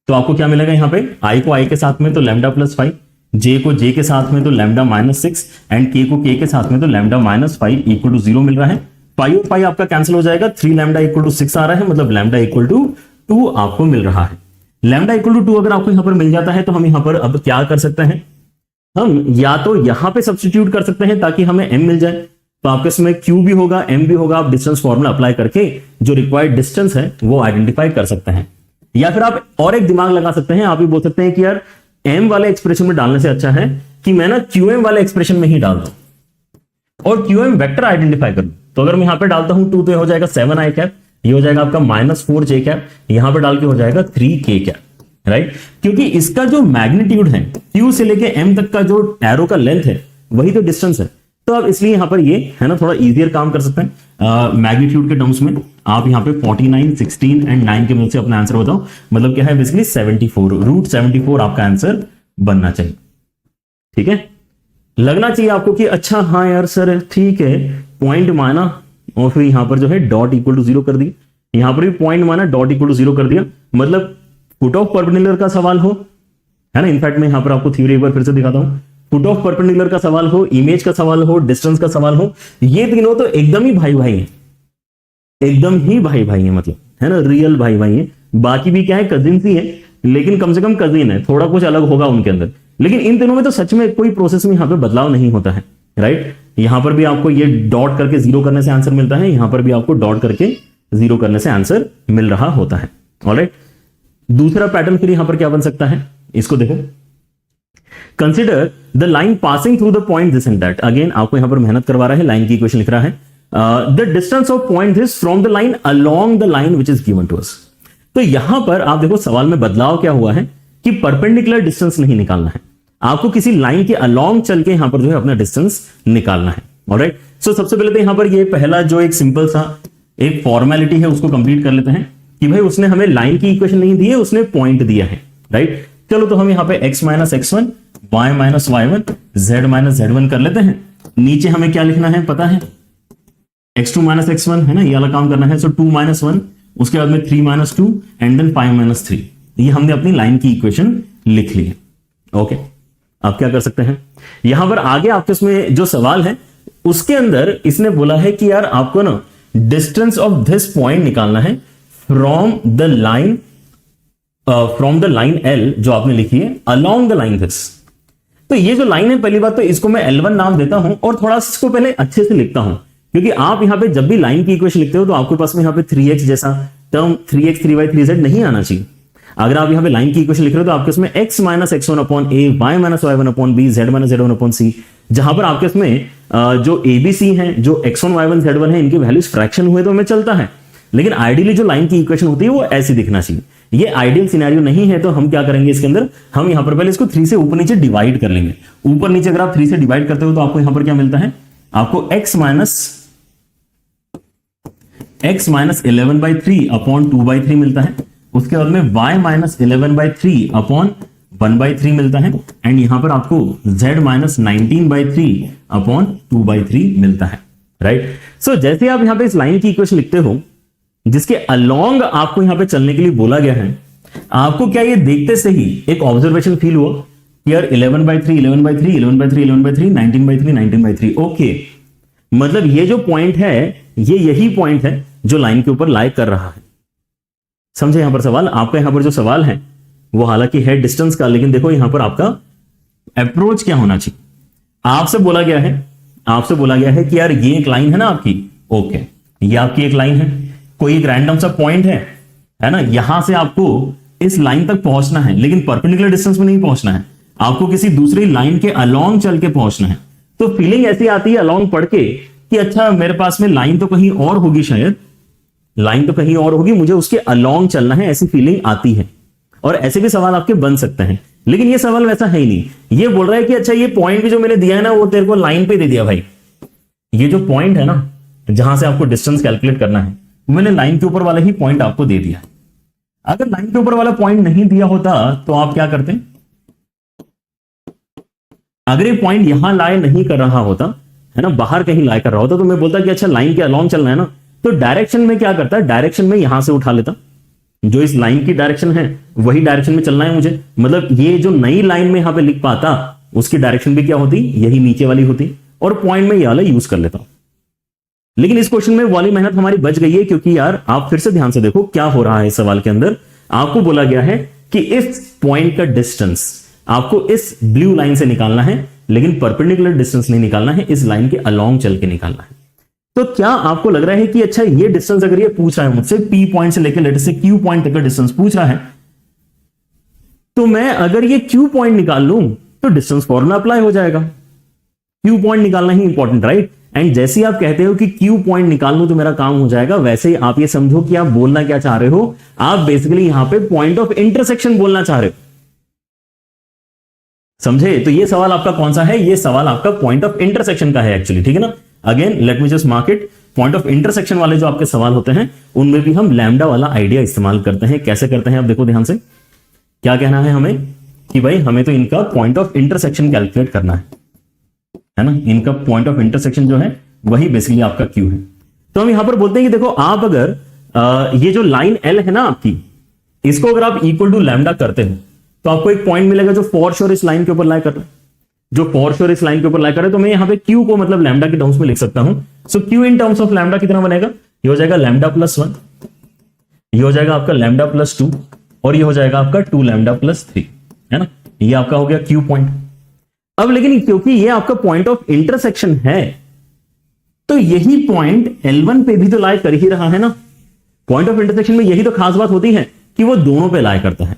तो आपको क्या मिलेगा यहाँ पे, आई को आई के साथ में तो लैम्डा प्लस 5, जे को जे के साथ में तो लैम्डा माइनस 6 एंड के को के के साथ में तो लैम्डा माइनस 5 इक्वल टू 0 मिल रहा है। 5 और 5 आपका कैंसिल हो जाएगा, 3 लैम्डा इक्वल टू 6 आ रहा है, मतलब लैम्डा इक्वल टू 2 आपको मिल रहा है। लैम्डा इक्वल टू 2 अगर आपको यहां पर मिल जाता है तो हम यहां पर अब क्या कर सकते हैं, हम या तो यहां पे सब्स्टिट्यूट कर सकते हैं ताकि हमें m मिल जाए, तो आपके इसमें q भी होगा m भी होगा, आप डिस्टेंस फॉर्मूला अप्लाई करके जो रिक्वायर्ड डिस्टेंस है वो आइडेंटिफाई कर सकते हैं। या फिर आप और एक दिमाग लगा सकते हैं, आप ये बोल सकते हैं कि यार m वाले एक्सप्रेशन में डालने से अच्छा है कि मैं ना qm वाले एक्सप्रेशन में ही डाल दूं और qm वेक्टर आइडेंटिफाई करूं। तो अगर मैं यहां पे डालता हूं 2 तो हो जाएगा 7 आई कैप, ये हो जाएगा आपका माइनस 4 जे कैप, यहां पर डाल के हो जाएगा 3 के कैप, राइट, क्योंकि इसका जो मैग्नीट्यूड है Q से लेके M तक का जो एरो का लेंथ है वही तो डिस्टेंस है। तो आप इसलिए यहां पर ये है ना थोड़ा इजियर काम कर सकते हैं मैग्नीट्यूड के टर्म्स में। आप यहां पे 49, 16 एंड 9 के मदद से अपना आंसर बताओ, मतलब क्या है बेसिकली 74, रूट 74 आपका आंसर बनना चाहिए। ठीक है, लगना चाहिए आपको कि अच्छा हाँ यार सर ठीक है, पॉइंट माना और फिर यहां पर जो है डॉट इक्वल टू 0 कर दिया, यहां पर भी पॉइंट माना डॉट इक्वल टू 0 कर दिया, मतलब फुट ऑफ परपेंडिकुलर का सवाल हो, है ना। इनफैक्ट मैं यहां पर आपको थ्योरी एक बार फिर से दिखाता हूं, फुट ऑफ परपेंडिकुलर का सवाल हो, इमेज का सवाल हो, डिस्टेंस का सवाल हो, ये तीनों तो एकदम ही भाई भाई हैं, एकदम ही भाई भाई हैं, मतलब है ना रियल भाई भाई हैं। बाकी भी क्या है कजिन ही है, लेकिन कम से कम कजिन है, थोड़ा कुछ अलग होगा उनके अंदर, लेकिन इन तीनों में तो सच में कोई प्रोसेस में यहां पे बदलाव नहीं होता है, राइट। यहां पर भी आपको ये डॉट करके 0 करने से आंसर मिलता है, यहां पर भी आपको डॉट करके 0 करने से आंसर मिल रहा होता है। ऑलराइट, दूसरा पैटर्न फिर यहां पर क्या बन सकता है, इसको देखो, consider the line passing through the point this and that. Again आपको यहां पर मेहनत करवा रहा है, लाइन की इक्वेशन लिख रहा है, the distance of point this from the line along the line which is given to us. तो यहां पर आप देखो सवाल में बदलाव क्या हुआ है कि परपेंडिकुलर डिस्टेंस नहीं निकालना है, आपको किसी लाइन के अलोंग चल के यहां पर जो है अपना डिस्टेंस निकालना है। ऑलराइट, सो सबसे पहले तो यहां पर ये पहला जो एक सिंपल सा एक फॉर्मेलिटी है उसको कंप्लीट कर लेते हैं कि भाई उसने हमें लाइन की इक्वेशन नहीं दी है, उसने पॉइंट दिया है, राइट। चलो तो हम यहां पे x minus x1, y minus y1, z minus z1 कर लेते हैं। नीचे हमें क्या लिखना है पता है, x2 माइनस x1 है ना, ये वाला काम करना है। सो 2 माइनस 1, उसके बाद में 3 माइनस 2 एंड देन 5 माइनस 3। ये हमने अपनी लाइन की इक्वेशन लिख ली है। ओके, आप क्या कर सकते हैं यहां पर आगे आपके उसमें जो सवाल है उसके अंदर इसने बोला है कि यार आपको ना डिस्टेंस ऑफ दिस पॉइंट निकालना है फ्रॉम द लाइन L जो आपने लिखी है अलोंग द लाइन दिस। तो ये जो लाइन है, पहली बात तो इसको मैं L1 नाम देता हूं और थोड़ा सा इसको पहले अच्छे से लिखता हूं, क्योंकि आप यहां पे जब भी लाइन की इक्वेशन लिखते हो तो आपके पास में यहां पे 3x जैसा टर्म 3x 3y 3z नहीं आना चाहिए। अगर आप यहां पे लाइन की इक्वेशन लिख रहे हो तो आपके इसमें x minus x1 upon a, y minus y1 upon b, z minus z1 upon c, जहां पर आपके इसमें जो ABC हैं, जो x1 y1 z1 है, इनके वैल्यूज फ्रैक्शन हुए तो हमें चलता है, लेकिन आइडियली जो लाइन की इक्वेशन होती है वो ऐसी दिखना चाहिए। ये आइडियल सिनेरियो नहीं है, तो हम क्या करेंगे इसके अंदर, हम यहां पर पहले इसको 3 से ऊपर नीचे डिवाइड कर लेंगे। ऊपर नीचे अगर आप 3 से डिवाइड करते हो तो आपको यहां पर क्या मिलता है, आपको x माइनस 11/3 अपॉन 2/3 मिलता है। उसके बाद में y माइनस 11/3 अपॉन 1/3 मिलता है, एंड यहां पर आपको z माइनस 19/3 अपॉन 2/3 मिलता है। राइट, सो जैसे आप यहां पे इस लाइन की इक्वेशन लिखते हो जिसके अलोंग आपको यहां पे चलने के लिए बोला गया है, आपको क्या ये देखते से ही एक ऑब्जर्वेशन फील हुआ कि यार 11/3 11/3 11/3 11/3 19/3 19/3। ओके, मतलब ये जो पॉइंट है ये यही पॉइंट है जो लाइन के ऊपर लाई कर रहा है। समझे यहां पर सवाल, आपका यहां पर जो सवाल है वो हालांकि है डिस्टेंस का, लेकिन देखो यहां पर आपका अप्रोच क्या होना चाहिए। आपसे बोला गया है कि यार ये एक लाइन है ना आपकी, ओके, ये आपकी एक लाइन है, कोई एक रैंडम सा पॉइंट है ना, यहां से आपको इस लाइन तक पहुंचना है, लेकिन परपेंडिकुलर डिस्टेंस में नहीं पहुंचना है, आपको किसी दूसरी लाइन के अलोंग चल के पहुंचना है। तो फीलिंग ऐसी आती है अलोंग पढ़ के कि अच्छा मेरे पास में लाइन तो कहीं और होगी, शायद लाइन तो कहीं और होगी, मुझे उसके अलोंग चलना है, ऐसी फीलिंग आती है। और ऐसे भी सवाल आपके बन सकते हैं, लेकिन ये सवाल वैसा है ही नहीं। ये बोल रहा है कि अच्छा ये पॉइंट भी जो मैंने दिया है ना वो तेरे को लाइन पे दे दिया भाई। ये जो पॉइंट है ना जहां से आपको डिस्टेंस कैलकुलेट करना है, मैंने लाइन के ऊपर वाला ही पॉइंट आपको दे दिया। अगर लाइन के ऊपर वाला पॉइंट नहीं दिया होता तो आप क्या करते, अगर ये पॉइंट यहां लाए नहीं कर रहा होता है ना, बाहर कहीं लाए कर रहा होता, तो मैं बोलता कि अच्छा लाइन के अलोंग चलना है ना, तो डायरेक्शन में क्या करता है, डायरेक्शन में यहां से उठा लेता, जो इस लाइन की डायरेक्शन है वही डायरेक्शन में चलना है मुझे। मतलब ये जो नई लाइन में यहां पे लिख पाता उसकी डायरेक्शन भी क्या होती, यही नीचे वाली होती, और पॉइंट में ये वाला यूज कर लेता। लेकिन इस क्वेश्चन में वाली मेहनत हमारी बच गई है, क्योंकि यार आप फिर से ध्यान से देखो क्या हो रहा है इस सवाल के अंदर। आपको बोला गया है कि इस पॉइंट का डिस्टेंस आपको इस ब्लू लाइन से निकालना है, लेकिन परपेंडिकुलर डिस्टेंस नहीं निकालना है, इस लाइन के अलोंग चल के निकालना है। तो क्या आपको लग रहा है कि अच्छा ये डिस्टेंस अगर ये पूछ रहा है मुझसे P पॉइंट से लेकर लेटर से Q पॉइंट तक का डिस्टेंस पूछ रहा है, तो मैं अगर ये Q पॉइंट निकाल लूं तो डिस्टेंस फॉर्मूला अप्लाई हो जाएगा। Q पॉइंट निकालना ही इंपॉर्टेंट, राइट। एंड जैसे आप कहते हो कि Q पॉइंट निकाल लूं तो मेरा काम हो जाएगा, वैसे ही आप ये समझो कि आप बोलना क्या चाह रहे हो, आप बेसिकली यहां पे पॉइंट ऑफ इंटरसेक्शन बोलना चाह रहे हो। समझे, तो ये सवाल आपका कौन सा है, ये सवाल आपका पॉइंट ऑफ इंटरसेक्शन का है एक्चुअली, ठीक है ना। Again let me just mark it, point of intersection वाले जो आपके सवाल होते हैं उनमें भी हम लैम्डा वाला आइडिया इस्तेमाल करते हैं। कैसे करते हैं आप देखो ध्यान से, क्या कहना है हमें कि भाई हमें तो इनका पॉइंट ऑफ इंटरसेक्शन कैलकुलेट करना है ना, इनका पॉइंट ऑफ इंटरसेक्शन जो है वही बेसिकली आपका Q है। तो हम यहां पर बोलते हैं कि देखो आप अगर ये जो लाइन L है ना आपकी, इसको अगर आप इक्वल टू लैम्डा करते हो तो आपको एक पॉइंट मिलेगा जो फॉर श्योर इस लाइन के ऊपर लाई कर रहा है, जो फॉर श्योर इस लाइन के ऊपर लाई कर रहा है। तो मैं यहां पे Q को मतलब लैम्डा के टर्म्स में लिख सकता हूं। सो Q in terms of lambda कितना बनेगा, ये हो जाएगा λ+1, ये हो जाएगा आपका λ+2, और ये हो जाएगा आपका 2 λ+3, है ना। ये आपका हो गया Q पॉइंट। अब लेकिन क्योंकि ये आपका पॉइंट ऑफ इंटरसेक्शन है, तो यही पॉइंट L1 पे भी तो लाई कर ही रहा है ना। पॉइंट ऑफ इंटरसेक्शन में यही तो खास बात होती है कि वो दोनों पे लाई करता है।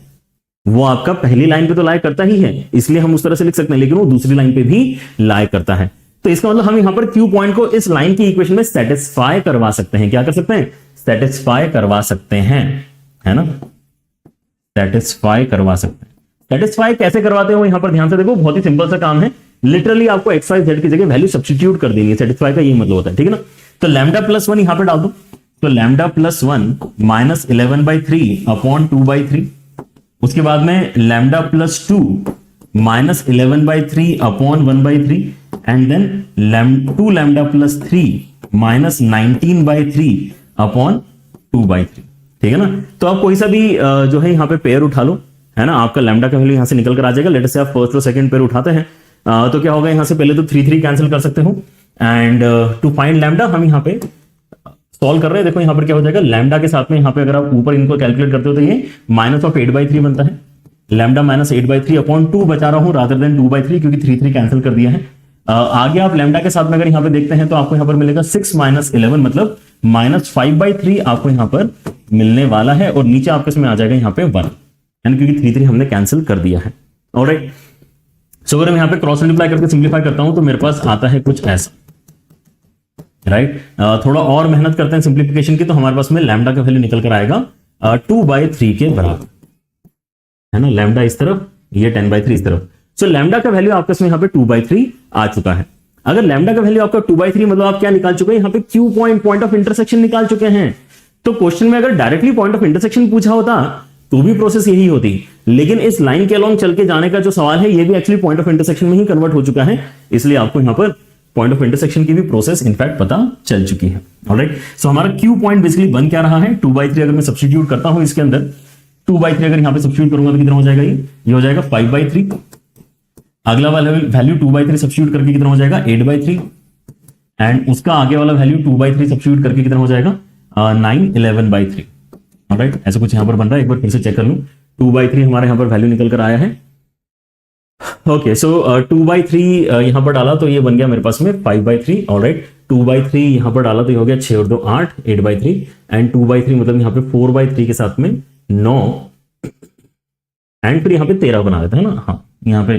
वो आपका पहली लाइन पे तो लाई करता ही है, इसलिए हम उस तरह से लिख सकते हैं, लेकिन वो दूसरी लाइन पे भी लाई करता है। तो इसका मतलब हम यहां पर Q पॉइंट को इस लाइन की इक्वेशन में सेटिस्फाई करवा सकते हैं। क्या कर सकते हैं, सेटिस्फाई करवा सकते हैं, है ना, सेटिस्फाई करवा सकते हैं। सेटिस्फाई कैसे करवाते हो यहां पर ध्यान से देखो, बहुत ही सिंपल सा काम है। लिटरली आपको एक्स वाई जेड की जगह वैल्यू सब्स्टिट्यूट कर देनी है, सेटिस्फाई का यही मतलब होता है, ठीक है ना। तो λ+1 यहां पे डाल दो, तो λ+1 माइनस 11/3 अपॉन 2/3, उसके बाद में λ+2 minus 11/3 upon 1/3, and then 2 lambda plus 3 minus 19/3 upon 2/3, ठीक है ना। तो आप कोई सा भी जो है यहाँ पे पेयर उठा लो, है ना, आपका लैम्डा का वैल्यू यहाँ से निकल कर आ जाएगा। लेट अस से आप फर्स्ट और सेकंड पेयर उठाते हैं, तो क्या होगा, यहाँ से पहले तो 3 3 कैंसिल कर सकते हो, एंड टू फाइंड लैम्डा हम यहाँ पे सॉल्व कर रहे हैं। देखो यहाँ पर क्या हो जाएगा, लैम्डा के साथ में यहाँ पे अगर आप ऊपर इनको कैलकुलेट करते हो तो ये -8/3 बनता है। लैम्डा -8/3 अपॉन 2 बचा रहा हूं रादर देन 2/3, क्योंकि 3 3 कैंसिल कर दिया है। आगे आप लैम्डा के साथ में अगर यहाँ पे देखते हैं तो आपको यहाँ पर मिलेगा 6 - 11 मतलब -5/3 आपको यहाँ पर मिलने वाला है, और नीचे आपके इसमें आ जाएगा यहाँ पे 1, यानी क्योंकि 3 3 हमने कैंसिल कर दिया है। ऑलराइट, सो अगर मैं यहाँ पे क्रॉस मल्टीप्लाई करके सिंप्लीफाई करता हूं तो मेरे पास आता है कुछ ऐसा, राइट। थोड़ा और मेहनत करते हैं सिंप्लीफिकेशन की, तो हमारे पास में लैम्डा का वैल्यू निकल कर आएगा 2/3 के बराबर, है ना। लैम्डा इस तरफ, ये 10/3 इस तरफ। सो लैम्डा का वैल्यू आपके इसमें यहाँ पे 2/3 आ चुका है। अगर लैम्डा का वैल्यू आपका 2/3 मतलब आप क्या निकाल चुके हैं, यहाँ पे क्यू पॉइंट ऑफ इंटरसेक्शन निकाल चुके हैं। तो क्वेश्चन में अगर डायरेक्टली पॉइंट ऑफ इंटरसेक्शन पूछा होता तो भी प्रोसेस यही होती, लेकिन इस लाइन के अलोंग चल के जाने का जो सवाल है ये भी एक्चुअली पॉइंट ऑफ इंटरसेक्शन में ही कन्वर्ट हो चुका है, इसलिए आपको यहाँ पर पॉइंट ऑफ इंटरसेक्शन की भी प्रोसेस इनफैक्ट पता चल चुकी है। ऑलराइट, सो हमारा क्यू पॉइंट बेसिकली बन क्या रहा है, 2/3 अगर मैं सब्स्टिट्यूट करता हूं इसके अंदर, 2/3 अगर यहां पे सब्स्टिट्यूट करूंगा तो कितना हो जाएगा, ये हो जाएगा 5/3। अगला वाला वैल्यू 2/3 सब्स्टिट्यूट करके कितना हो जाएगा 8/3, एंड उसका आगे वाला वैल्यू 2/3 सब्स्टिट्यूट करके कितना हो जाएगा 9 11/3। ऑलराइट, ऐसा कुछ यहां पर बन रहा है, एक बार फिर से चेक कर लूं। 2/3 हमारे यहां पर वैल्यू निकल कर आया है। ओके, सो 2/3 यहां पर डाला तो ये बन गया मेरे पास में 5/3। ऑलराइट, 2/3 यहां पर डाला तो ये हो गया 6 और 2 8, 8/3, एंड 2/3 मतलब यहां पे 4/3 के साथ में 9, एंड फिर यहां पे 13 बना देता है ना। हाँ, यहां पे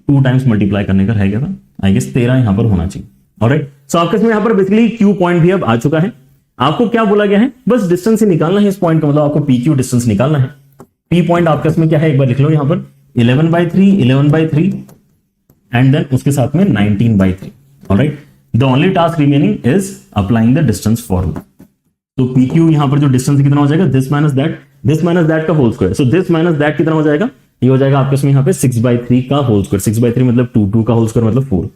2 टाइम्स मल्टीप्लाई करने का रह गया था, आई गेस 13 यहां पर होना चाहिए। ऑलराइट, सो आपके इसमें यहां पर बेसिकली क्यू पॉइंट भी अब आ चुका है। आपको क्या बोला गया है, बस डिस्टेंस ही निकालना है इस पॉइंट का, मतलब आपको पी क्यू डिस्टेंस निकालना है। पी पॉइंट आपके इसमें क्या है, एक बार लिख लो यहां पर 11/3, 11/3, एंड देन उसके साथ में 19/3। Alright, the only task remaining is applying the distance formula. तो पी क्यू यहां पर जो डिस्टेंस कितना हो जाएगा, दिस माइनस दैट का whole square. So this minus that कितना हो जाएगा, ये हो जाएगा आपके इसमें यहां पे 6/3 का होल स्क्वायर। 6/3 मतलब 2, 2 का होल स्क्वायर मतलब 4।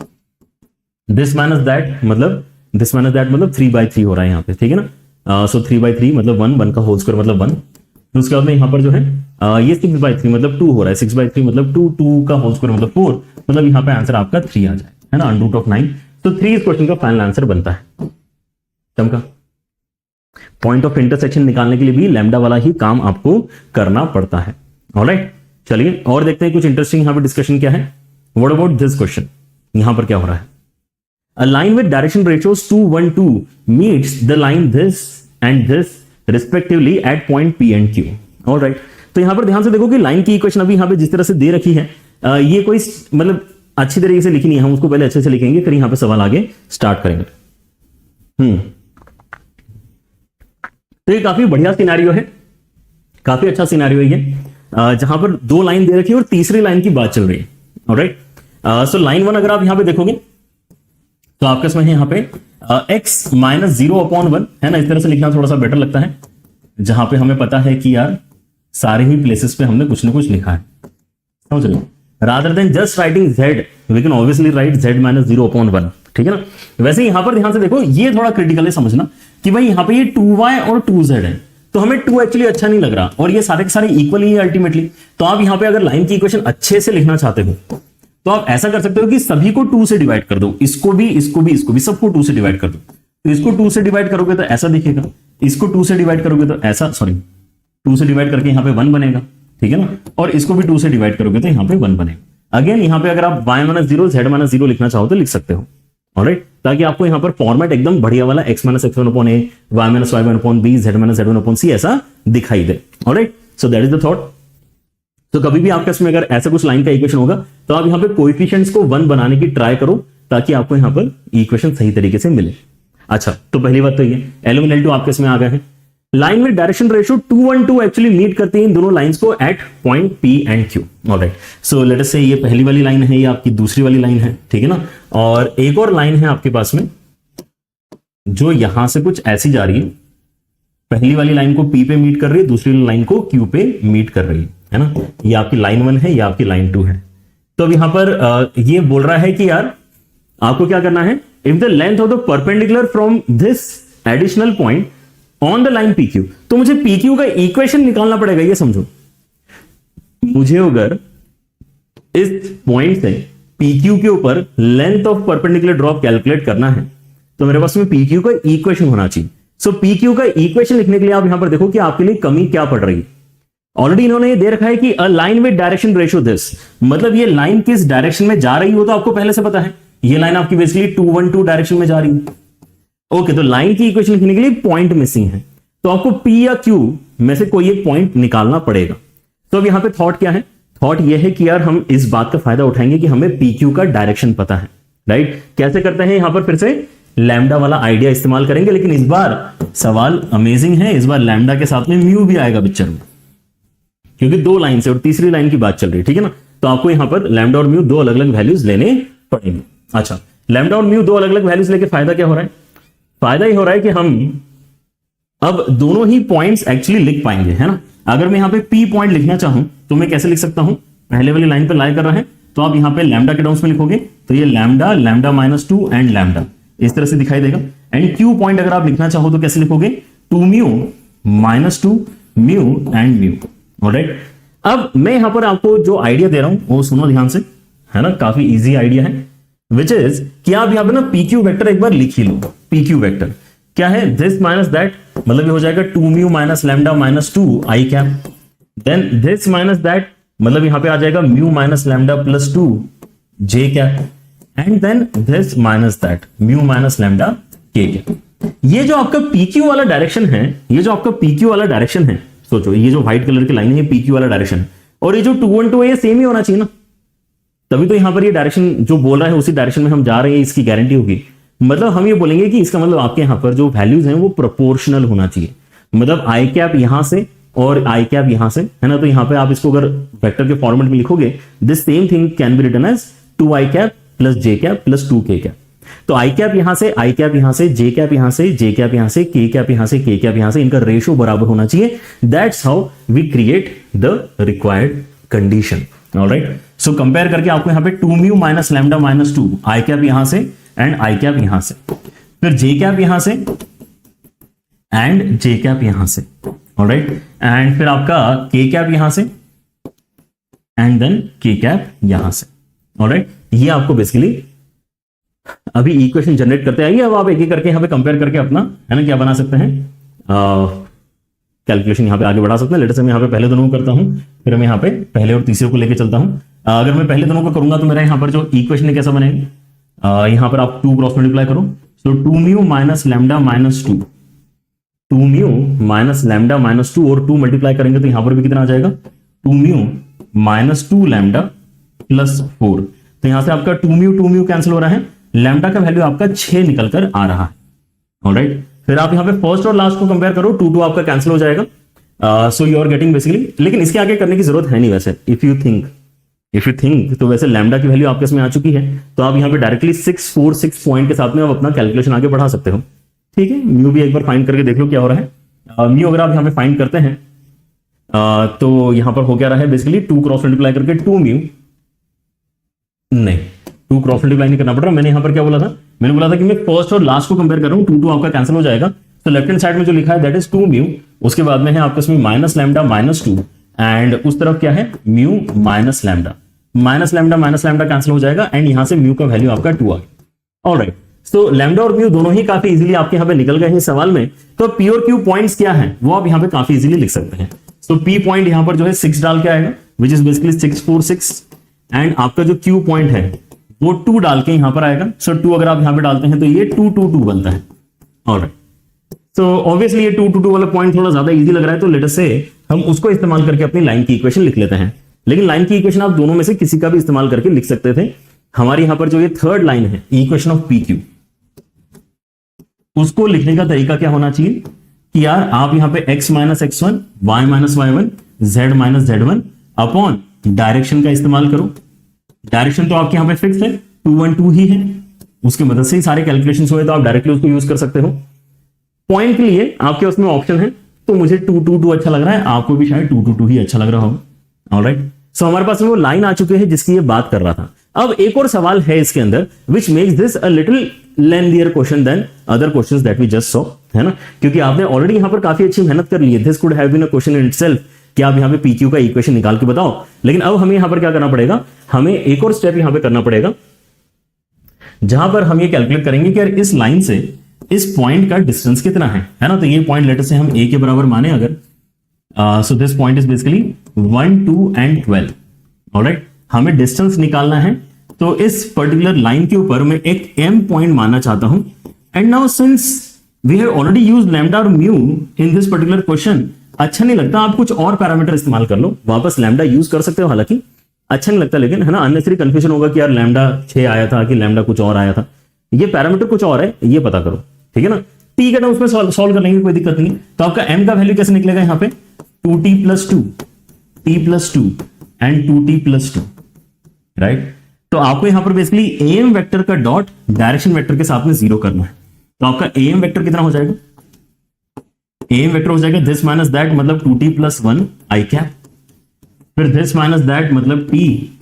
दिस माइनस दैट मतलब 3/3 हो रहा है यहाँ पे, ठीक है ना। सो 3/3 मतलब 1, 1 का होल स्क्वायर मतलब 1। तो उसके बाद में यहाँ पर जो है ये 6/3 मतलब 2 हो रहा है, 6/3 मतलब 2, 2 का होल स्क्वायर मतलब 4, मतलब यहाँ पे आंसर आपका 3 आ जाए, है ना, √9। तो 3 इस क्वेश्चन का फाइनल आंसर बनता है। चमका, पॉइंट ऑफ इंटरसेक्शन निकालने के लिए भी लैम्डा वाला ही काम आपको करना पड़ता है। ऑलराइट, चलिए और देखते हैं कुछ इंटरेस्टिंग यहाँ पे डिस्कशन क्या है। व्हाट अबाउट दिस क्वेश्चन, यहां पर क्या हो रहा है, a line with direction ratios 2, 1, 2 meets the line this and this respectively at point P and Q. All right, तो यहां पर ध्यान से देखो कि लाइन की इक्वेशन अभी यहां पे जिस तरह से दे रखी है, ये कोई मतलब अच्छी तरीके से लिखी नहीं है, हम उसको पहले अच्छे से लिखेंगे फिर यहां पे सवाल आगे स्टार्ट करेंगे। तो ये काफी बढ़िया सिनेरियो है, काफी अच्छा सिनेरियो है ये, जहां पर 2 लाइन दे रखी है और तीसरी लाइन की बात चल रही है। ऑलराइट, सो लाइन 1 अगर आप यहां पे देखोगे तो आपके इसमें यहां पे x - 0/1 है ना, इस तरह से लिखना थोड़ा सा बेटर लगता है, जहां पे हमें पता है कि यार सारे ही प्लेसेस पे हमने कुछ ना कुछ लिखा है, समझ लो। Rather than just writing z we can obviously write z - 0/1, ठीक है ना। वैसे यहां पर ध्यान से देखो, ये थोड़ा क्रिटिकल है समझना कि भाई यहां पे ये 2y और 2z है, तो हमें 2 एक्चुअली अच्छा नहीं लग रहा, और ये सारे के सारे इक्वल ही है अल्टीमेटली। तो आप यहां पे अगर लाइन की इक्वेशन अच्छे से लिखना चाहते हो तो आप ऐसा कर सकते हो कि सभी को 2 से डिवाइड कर दो, इसको भी सबको 2 से डिवाइड कर दो। तो इसको 2 से डिवाइड करोगे तो ऐसा दिखेगा, इसको 2 से डिवाइड करोगे तो ऐसा, 2 से डिवाइड करके यहां पे 1 बनेगा, ठीक है ना, और इसको भी 2 से डिवाइड करोगे तो यहां पे 1 बनेगा। अगेन यहां पे अगर आप y - 0 z - 0 लिखना चाहो तो लिख सकते हो। ऑलराइट, ताकि आपको यहां पर फॉर्मेट एकदम बढ़िया वाला x - x1/a, y - y1/b, z - z1/c ऐसा दिखाई दे। Alright, so that is the thought. तो कभी भी आपके इसमें अगर ऐसा कुछ लाइन का इक्वेशन होगा तो आप यहां पे कोएफिशिएंट्स को 1 बनाने की ट्राई करो, ताकि आपको यहां पर इक्वेशन सही तरीके से मिले। अच्छा, तो पहली बात तो ये L1 L2 आपके इसमें आ गए हैं। Line with direction ratio 2, 1, 2 actually meet करती है इन दोनों लाइंस को at point P and Q। Alright, so let us से ये पहली वाली लाइन है, ये आपकी दूसरी वाली लाइन है, ठीक है ना। और एक और लाइन है आपके पास में जो यहां से कुछ ऐसी जा रही है, पहली वाली लाइन को P पे मीट कर रही है, दूसरी लाइन को Q पे मीट कर रही है ना। ये आपकी लाइन 1 है, ये आपकी लाइन 2 है। तो अब यहां पर ये बोल रहा है कि यार आपको क्या करना है, if the length of the perpendicular from this additional point on the line PQ, तो मुझे PQ का इक्वेशन निकालना पड़ेगा। ये समझो, मुझे अगर इस पॉइंट से PQ के ऊपर length of perpendicular drop calculate करना है तो मेरे पास में PQ का इक्वेशन होना चाहिए। सो PQ का इक्वेशन लिखने के लिए आप यहां पर देखो कि आपके लिए कमी क्या पड़ रही है। ऑलरेडी इन्होंने ये दे रखा है कि a line with direction ratio this, मतलब ये लाइन किस डायरेक्शन में जा रही हो तो आपको पहले से पता है। ये लाइन आपकी बेसिकली 212 डायरेक्शन में जा रही है। ओके, तो लाइन की इक्वेशन लिखने के लिए पॉइंट मिसिंग है, तो आपको P या Q में से कोई एक पॉइंट निकालना पड़ेगा। तो अब यहां पे थॉट क्या है, थॉट ये है कि यार हम इस बात का फायदा उठाएंगे कि हमें PQ का डायरेक्शन पता है, राइट। कैसे करते हैं, यहां पर फिर से लैम्डा वाला आइडिया इस्तेमाल करेंगे, लेकिन इस बार सवाल अमेजिंग है। इस बार लैम्डा के साथ में म्यू भी आएगा पिक्चर में, क्योंकि दो लाइन से और तीसरी लाइन की बात चल रही है, ठीक है ना। तो आपको यहां पर लैम्डा और म्यू दो अलग अलग वैल्यूज लेने पड़ेंगे। अच्छा, लैम्डा और म्यू दो अलग अलग वैल्यूज लेके फायदा क्या हो रहा है, फायदा ये हो रहा है कि हम अब दोनों ही पॉइंट्स एक्चुअली लिख पाएंगे, है ना। अगर मैं यहां पे P पॉइंट लिखना चाहूं तो मैं कैसे लिख सकता हूं, पहले वाली लाइन पे लाई कर रहा है तो आप यहां पे लैम्डा के टर्म्स में लिखोगे तो ये लैम्डा, लैम्डा -2 एंड लैम्डा इस तरह से दिखाई देगा। एंड Q पॉइंट अगर आप लिखना चाहो तो कैसे लिखोगे, 2 mu -2 mu and mu. Alright, अब मैं यहां पर आपको जो आइडिया दे रहा हूं वो सुनो ध्यान से, है ना, काफी इजी आइडिया है, विच इज कि आप यहां पे ना PQ वेक्टर एक बार लिख ही लो। PQ वेक्टर क्या है, दिस माइनस दैट, मतलब ये हो जाएगा 2 mu minus lambda -2 i cap, then this minus that, मतलब यहां पे आ जाएगा mu minus lambda +2 j cap, and then this minus that mu minus lambda k cap. ये जो आपका PQ वाला डायरेक्शन है, ये जो आपका PQ वाला डायरेक्शन है, सोचो ये जो व्हाइट कलर की लाइन है ये PQ वाला डायरेक्शन है, और ये जो 212 है ये सेम ही होना चाहिए ना, तभी तो यहां पर ये डायरेक्शन जो बोल रहा है उसी डायरेक्शन में हम जा रहे हैं, इसकी गारंटी होगी। मतलब हम ये बोलेंगे कि इसका मतलब आपके यहां पर जो वैल्यूज हैं वो प्रोपोर्शनल होना चाहिए, मतलब आई कैप यहां से और आई कैप यहां से, है ना। तो यहां पे आप इसको अगर वेक्टर के फॉर्मेट में लिखोगे, this same thing can be written as 2 i cap plus j cap plus 2 k cap. तो आई कैप यहां से, आई कैप यहां से, जे कैप यहां से, जे कैप यहां से, के कैप यहां से, के कैप यहां से, इनका रेशियो बराबर होना चाहिए। That's how we create the required condition. Alright, so compare करके आपको यहां पे 2 mu minus lambda -2 i cap यहां से एंड आई कैप यहां से, फिर जे कैप यहां से एंड जे कैप यहां से, ऑलराइट, एंड फिर आपका के कैप यहां से एंड देन के कैप यहां से। ऑलराइट, ये आपको बेसिकली अभी इक्वेशन जनरेट करते आइए। अब आप एक एक करके यहां पे कंपेयर करके अपना, है ना, क्या बना सकते हैं, कैलकुलेशन यहां पे आगे बढ़ा सकते हैं। लेटर से मैं यहां पे पहले दोनों को करता हूं, फिर मैं यहां पे पहले और तीसरे को लेके चलता हूं। अगर मैं पहले दोनों को करूंगा तो मेरा यहां पर जो इक्वेशन है कैसा बनेगा, यहां पर आप 2 क्रॉस मल्टीप्लाई करो, सो 2 mu minus lambda -2, 2 mu minus lambda -2 और 2 मल्टीप्लाई करेंगे तो यहां पर भी कितना आ जाएगा, 2 म्यू -2 लैम्डा +4। तो यहां से आपका 2 म्यू कैंसिल हो रहा है, लैम्डा का वैल्यू आपका 6 निकल कर आ रहा है। ऑलराइट, फिर आप यहां पे फर्स्ट और लास्ट को कंपेयर करो, 2 आपका कैंसिल हो जाएगा। So you are getting basically, लेकिन इसके आगे करने की जरूरत है नहीं वैसे। इफ यू थिंक तो वैसे लैम्डा की वैल्यू आपके इसमें आ चुकी है, तो आप यहां पे डायरेक्टली 646 पॉइंट के साथ में आप अपना कैलकुलेशन आगे बढ़ा सकते हो। ठीक है, म्यू भी एक बार फाइंड करके देख लो क्या हो रहा है। म्यू अगर आप यहां पे फाइंड करते हैं तो यहां पर हो क्या रहा है, बेसिकली 2 क्रॉस मल्टीप्लाई करके 2 म्यू, नहीं 2 क्रॉस मल्टीप्लाई नहीं करना पड़ रहा। मैंने यहां पर क्या बोला था, मैंने बोला था कि मैं फर्स्ट और लास्ट को कंपेयर कर रहा हूं, 2 आपका कैंसिल हो जाएगा। तो लेफ्ट हैंड साइड में जो लिखा है दैट इज 2 म्यू, उसके बाद में है आपके इसमें माइनस लैम्डा -2 एंड उस तरफ क्या है, म्यू माइनस लैम्डा कैंसिल हो जाएगा एंड यहां से म्यू का वैल्यू आपका 2 आ गया। ऑलराइट, सो लैम्डा और म्यू दोनों ही काफी इजीली आपके यहां पे निकल गए हैं सवाल में। तो पी और क्यू पॉइंट्स क्या है वो आप यहां पे काफी इजीली लिख सकते हैं। सो पी पॉइंट यहां पर जो है 6 डाल के आएगा, विच इज बेसिकली 646, एंड आपका जो क्यू पॉइंट है वो 2 डाल के यहां पर आएगा। सो 2 अगर आप यहां पे डालते हैं तो ये 2 2 2 बनता है। ऑलराइट, सो ऑब्वियसली ये 2 2 2 वाला पॉइंट थोड़ा ज्यादा इजी लग रहा है, तो लेट अस से हम उसको इस्तेमाल करके अपनी लाइन की इक्वेशन लिख लेते हैं। लेकिन लाइन की इक्वेशन आप दोनों में से किसी का भी इस्तेमाल करके लिख सकते थे। हमारे यहां पर जो ये थर्ड लाइन है, इक्वेशन ऑफ पी क्यू, उसको लिखने का तरीका क्या होना चाहिए कि यार आप यहां पे x minus x1, y minus y1, z minus z1 upon direction का इस्तेमाल करो। डायरेक्शन तो आपके यहां पे फिक्स है, 2 1 2 ही है, उसकी मदद से ही सारे कैलकुलेशंस हुए, तो आप डायरेक्टली उसको यूज कर सकते हो। पॉइंट के लिए आपके उसमें ऑप्शन है, तो मुझे 2 2 2 अच्छा लग रहा है, आपको भी शायद 2 2 2 ही अच्छा लग रहा होगा। ऑलराइट, सो हमारे पास वो लाइन आ चुकी है जिसकी ये बात कर रहा था। अब एक और सवाल है इसके अंदर which makes this a little lengthier question than other questions that we just saw, है ना, क्योंकि आपने ऑलरेडी यहां पर काफी अच्छी मेहनत कर ली है. This could have been a question in itself कि आप यहां पे PQ का इक्वेशन निकाल के बताओ. लेकिन अब हमें यहां पर क्या करना पड़ेगा, हमें एक और स्टेप यहां पे करना पड़ेगा जहां पर हम ये कैलकुलेट करेंगे कि यार इस लाइन से इस पॉइंट का डिस्टेंस कितना है ना. तो ये पॉइंट लेटर से हम a के बराबर माने अगर, so this point is basically 1, 2 and 12. Alright, हमें डिस्टेंस निकालना है. तो इस पर्टिकुलर लाइन के ऊपर मैं एक m पॉइंट मानना चाहता हूं. And now since we have already used lambda और mu in this particular question, अच्छा नहीं लगता आप कुछ और पैरामीटर इस्तेमाल कर लो. वापस लैम्डा यूज कर सकते हो, हालांकि अच्छा नहीं लगता, लेकिन है ना, अननेसेसरी कंफ्यूजन होगा कि यार लैम्डा 6 आया था कि लैम्डा कुछ और आया था. ये पैरामीटर कुछ और है, ये पता करो, ठीक है ना. टी का टर्म्स में सॉल्व कर लेंगे, कोई दिक्कत नहीं. तो आपका m का वैल्यू कैसे निकलेगा यहाँ पे, 2t + 2, t + 2 and 2t + 2, right. तो आपको यहां पर बेसिकली am वेक्टर का डॉट डायरेक्शन वेक्टर के साथ में 0 करना है. तो आपका am वेक्टर कितना हो जाएगा, am वेक्टर हो जाएगा this minus that मतलब 2t + 1 i कैप, फिर this minus that मतलब t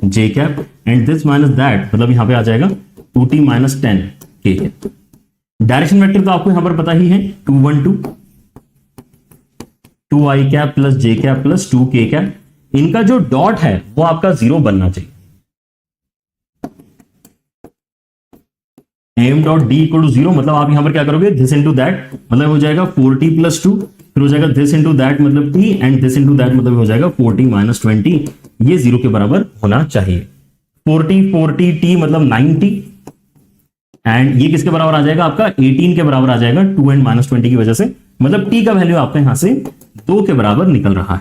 j cap, and this minus that मतलब यहां पे आ जाएगा 2t - 10 k cap. Direction vector तो आपको यहां पर पता ही है, 2, 1, 2, 2 i cap + j cap + 2 k cap. इनका जो डॉट है वो आपका 0 बनना चाहिए. m dot d equal to 0 मतलब आप यहां पर क्या करोगे, this into that मतलब हो जाएगा 4t + 2, फिर हो जाएगा this into that मतलब t, and this into that मतलब हो जाएगा 4t - 20. ये 0 के बराबर होना चाहिए. 40 t मतलब 90, एंड ये किसके बराबर आ जाएगा, आपका 18 के बराबर आ जाएगा 2 एंड -20 की वजह से. मतलब t का वैल्यू आपका यहां से 2 के बराबर निकल रहा है.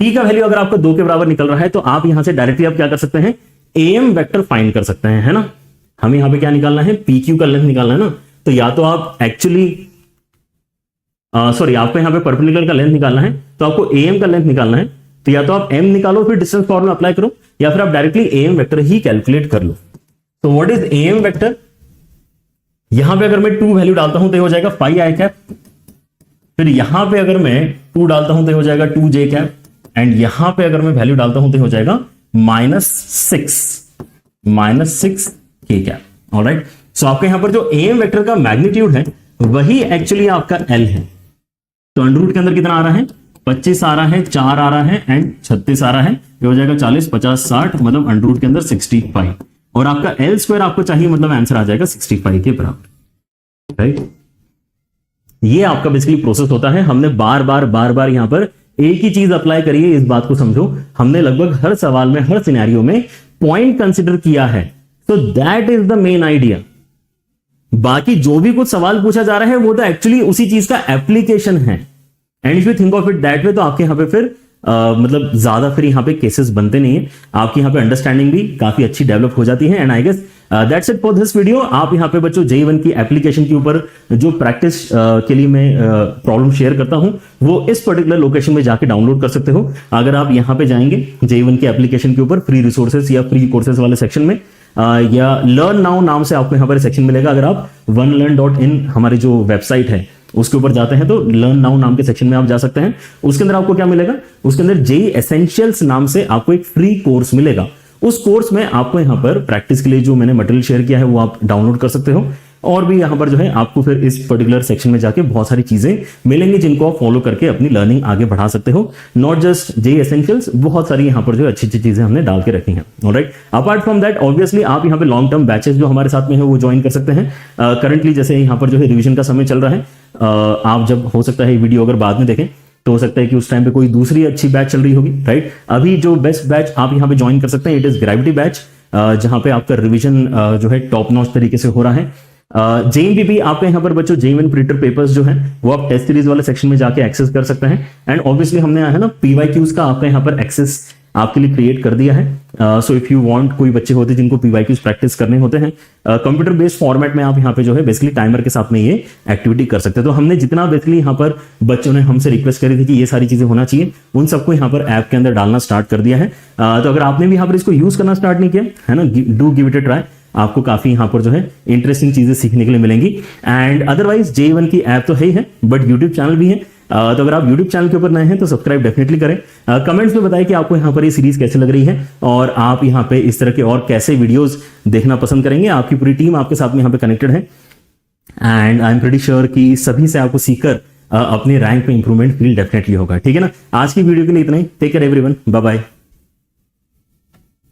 t का वैल्यू अगर आपका 2 के बराबर निकल रहा है तो आप यहां से डायरेक्टली आप क्या कर सकते हैं, am वेक्टर फाइंड कर सकते हैं, है ना. हमें यहां पे क्या निकालना है, PQ का लेंथ निकालना है ना. तो या तो आप एक्चुअली सॉरी आपको यहां पे परपेंडिकुलर का लेंथ निकालना है, तो आपको AM का लेंथ निकालना है. तो या तो आप m निकालो फिर डिस्टेंस फॉर्मूला अप्लाई करो, या फिर आप directly AM vector he calculate कर लो. तो व्हाट इज AM वेक्टर, यहां पे अगर मैं 2 वैल्यू डालता हूं तो हो जाएगा 5 i कैप, फिर यहां पे अगर मैं 2 डालता हूं तो हो जाएगा 2 j कैप, एंड यहां पे अगर मैं वैल्यू डालता हूं तो हो जाएगा -6 k कैप. ऑलराइट, सो आपके यहां पर जो AM वेक्टर का मैग्नीट्यूड है वही एक्चुअली आपका L है. तो अंडर रूट के अंदर कितना आ रहा है, 25 आ रहा है, 4 आ रहा है, एंड 36 आ रहा है. ये हो जाएगा 40, 50, 60 मतलब अंडर रूट के अंदर 65, और आपका L² आपको चाहिए मतलब आंसर आ जाएगा 65 के बराबर, राइट. ये आपका बेसिकली प्रोसेस होता है. हमने बार बार यहां पर एक ही चीज अप्लाई करी है, इस बात को समझो. हमने लगभग हर सवाल में, हर सिनेरियो में पॉइंट कंसिडर किया है. तो that is the main idea. बाकी जो भी कुछ सवाल पूछा जा रहा है वो तो एक्चुअली उसी चीज का एप्लीकेशन है. And if you think of it that way, तो आपके यहां पे फिर मतलब ज्यादा फिर यहां पे केसेस बनते नहीं है. आपकी यहां पे अंडरस्टैंडिंग भी काफी अच्छी डेवलप हो जाती है. And I guess that's it for this video. आप यहां पे बच्चों JEE की एप्लीकेशन के ऊपर जो प्रैक्टिस के लिए मैं प्रॉब्लम शेयर करता हूं वो इस पर्टिकुलर लोकेशन में जाके डाउनलोड कर सकते हो. अगर आप यहां पे जाएंगे JEE की एप्लीकेशन के ऊपर फ्री रिसोर्सेज या फ्री कोर्सेज वाले सेक्शन में, या लर्न नाउ नाम से आपको यहां पर सेक्शन मिलेगा. अगर आप onelearn.in हमारी जो वेबसाइट है उसके ऊपर जाते हैं तो लर्न नाउ नाम के सेक्शन में आप जा सकते हैं. उसके अंदर आपको क्या मिलेगा, उसके अंदर JEE एसेंशियल्स नाम से आपको एक फ्री कोर्स मिलेगा. उस कोर्स में आपको यहां पर प्रैक्टिस के लिए जो मैंने मटेरियल शेयर किया है वो आप डाउनलोड कर सकते हो. और भी यहां पर जो है आपको फिर इस पर्टिकुलर सेक्शन में जाके बहुत सारी चीजें मिलेंगी जिनको आप फॉलो करके अपनी लर्निंग आगे बढ़ा सकते हो. नॉट जस्ट JEE एसेंशियल्स, बहुत सारी यहां पर जो अच्छी अच्छी चीजें हमने डाल के रखी हैं. Alright, apart from that obviously आप यहां पे लॉन्ग टर्म बैचेस जो हमारे साथ में है वो ज्वाइन कर सकते हैं. करंटली जैसे यहां पर जो है रिवीजन का समय चल रहा है, आप जब हो सकता है वीडियो अगर बाद में देखें तो हो सकता है कि उस टाइम पे कोई दूसरी अच्छी बैच चल रही होगी, राइट. अभी जो बेस्ट बैच आप यहां पे ज्वाइन कर सकते हैं, इट इज ग्रेविटी बैच, जहां पे आपका रिवीजन जो है टॉप नॉच तरीके से हो रहा है. JEE आपके यहाँ पर बच्चों JEE प्रीटर पेपर्स जो हैं वो आप टेस्ट सीरीज वाले सेक्शन में जाके एक्सेस कर सकते हैं. एंड ऑब्वियसली हमने है ना PYQs का आपके यहाँ पर एक्सेस आपके लिए क्रिएट कर दिया है. सो इफ यू वांट, कोई बच्चे होते हैं जिनको PYQs प्रैक्टिस करने होते हैं, कंप्यूटर बेस्ड फॉर्मेट में आप यहाँ पे जो है बेसिकली टाइमर के साथ में ये एक्टिविटी कर सकते हैं. तो हमने जितना बेसिकली यहाँ पर बच्चों ने हमसे रिक्वेस्ट करी थी कि ये सारी चीजें होना चाहिए, उन सबको यहाँ पर ऐप के अंदर डालना स्टार्ट कर दिया है. तो अगर आपने भी यहाँ पर इसको यूज करना स्टार्ट नहीं किया है ना, do give it a try. आपको काफी यहां पर जो है इंटरेस्टिंग चीजें सीखने के लिए मिलेंगी. एंड अदरवाइज JEE की ऐप तो है ही है, बट यूट्यूब चैनल भी है. तो अगर आप यूट्यूब चैनल के ऊपर नए हैं तो सब्सक्राइब डेफिनेटली करें। कमेंट्स में बताएं कि आपको यहाँ पर ये सीरीज कैसे लग रही है और आप यहाँ पे इस तरह के और कैसे वीडियोस देखना पसंद करेंगे। आपकी पूरी टीम आपके साथ में यहाँ पे कनेक्टेड है and I am pretty sure कि सभी से आपको सीखकर अपने रैंक में इंप्रूवमेंट फील डेफिनेटली होगा। ठीक है ना, आज की वीडियो के लिए इतना ही। Take care everyone, bye bye.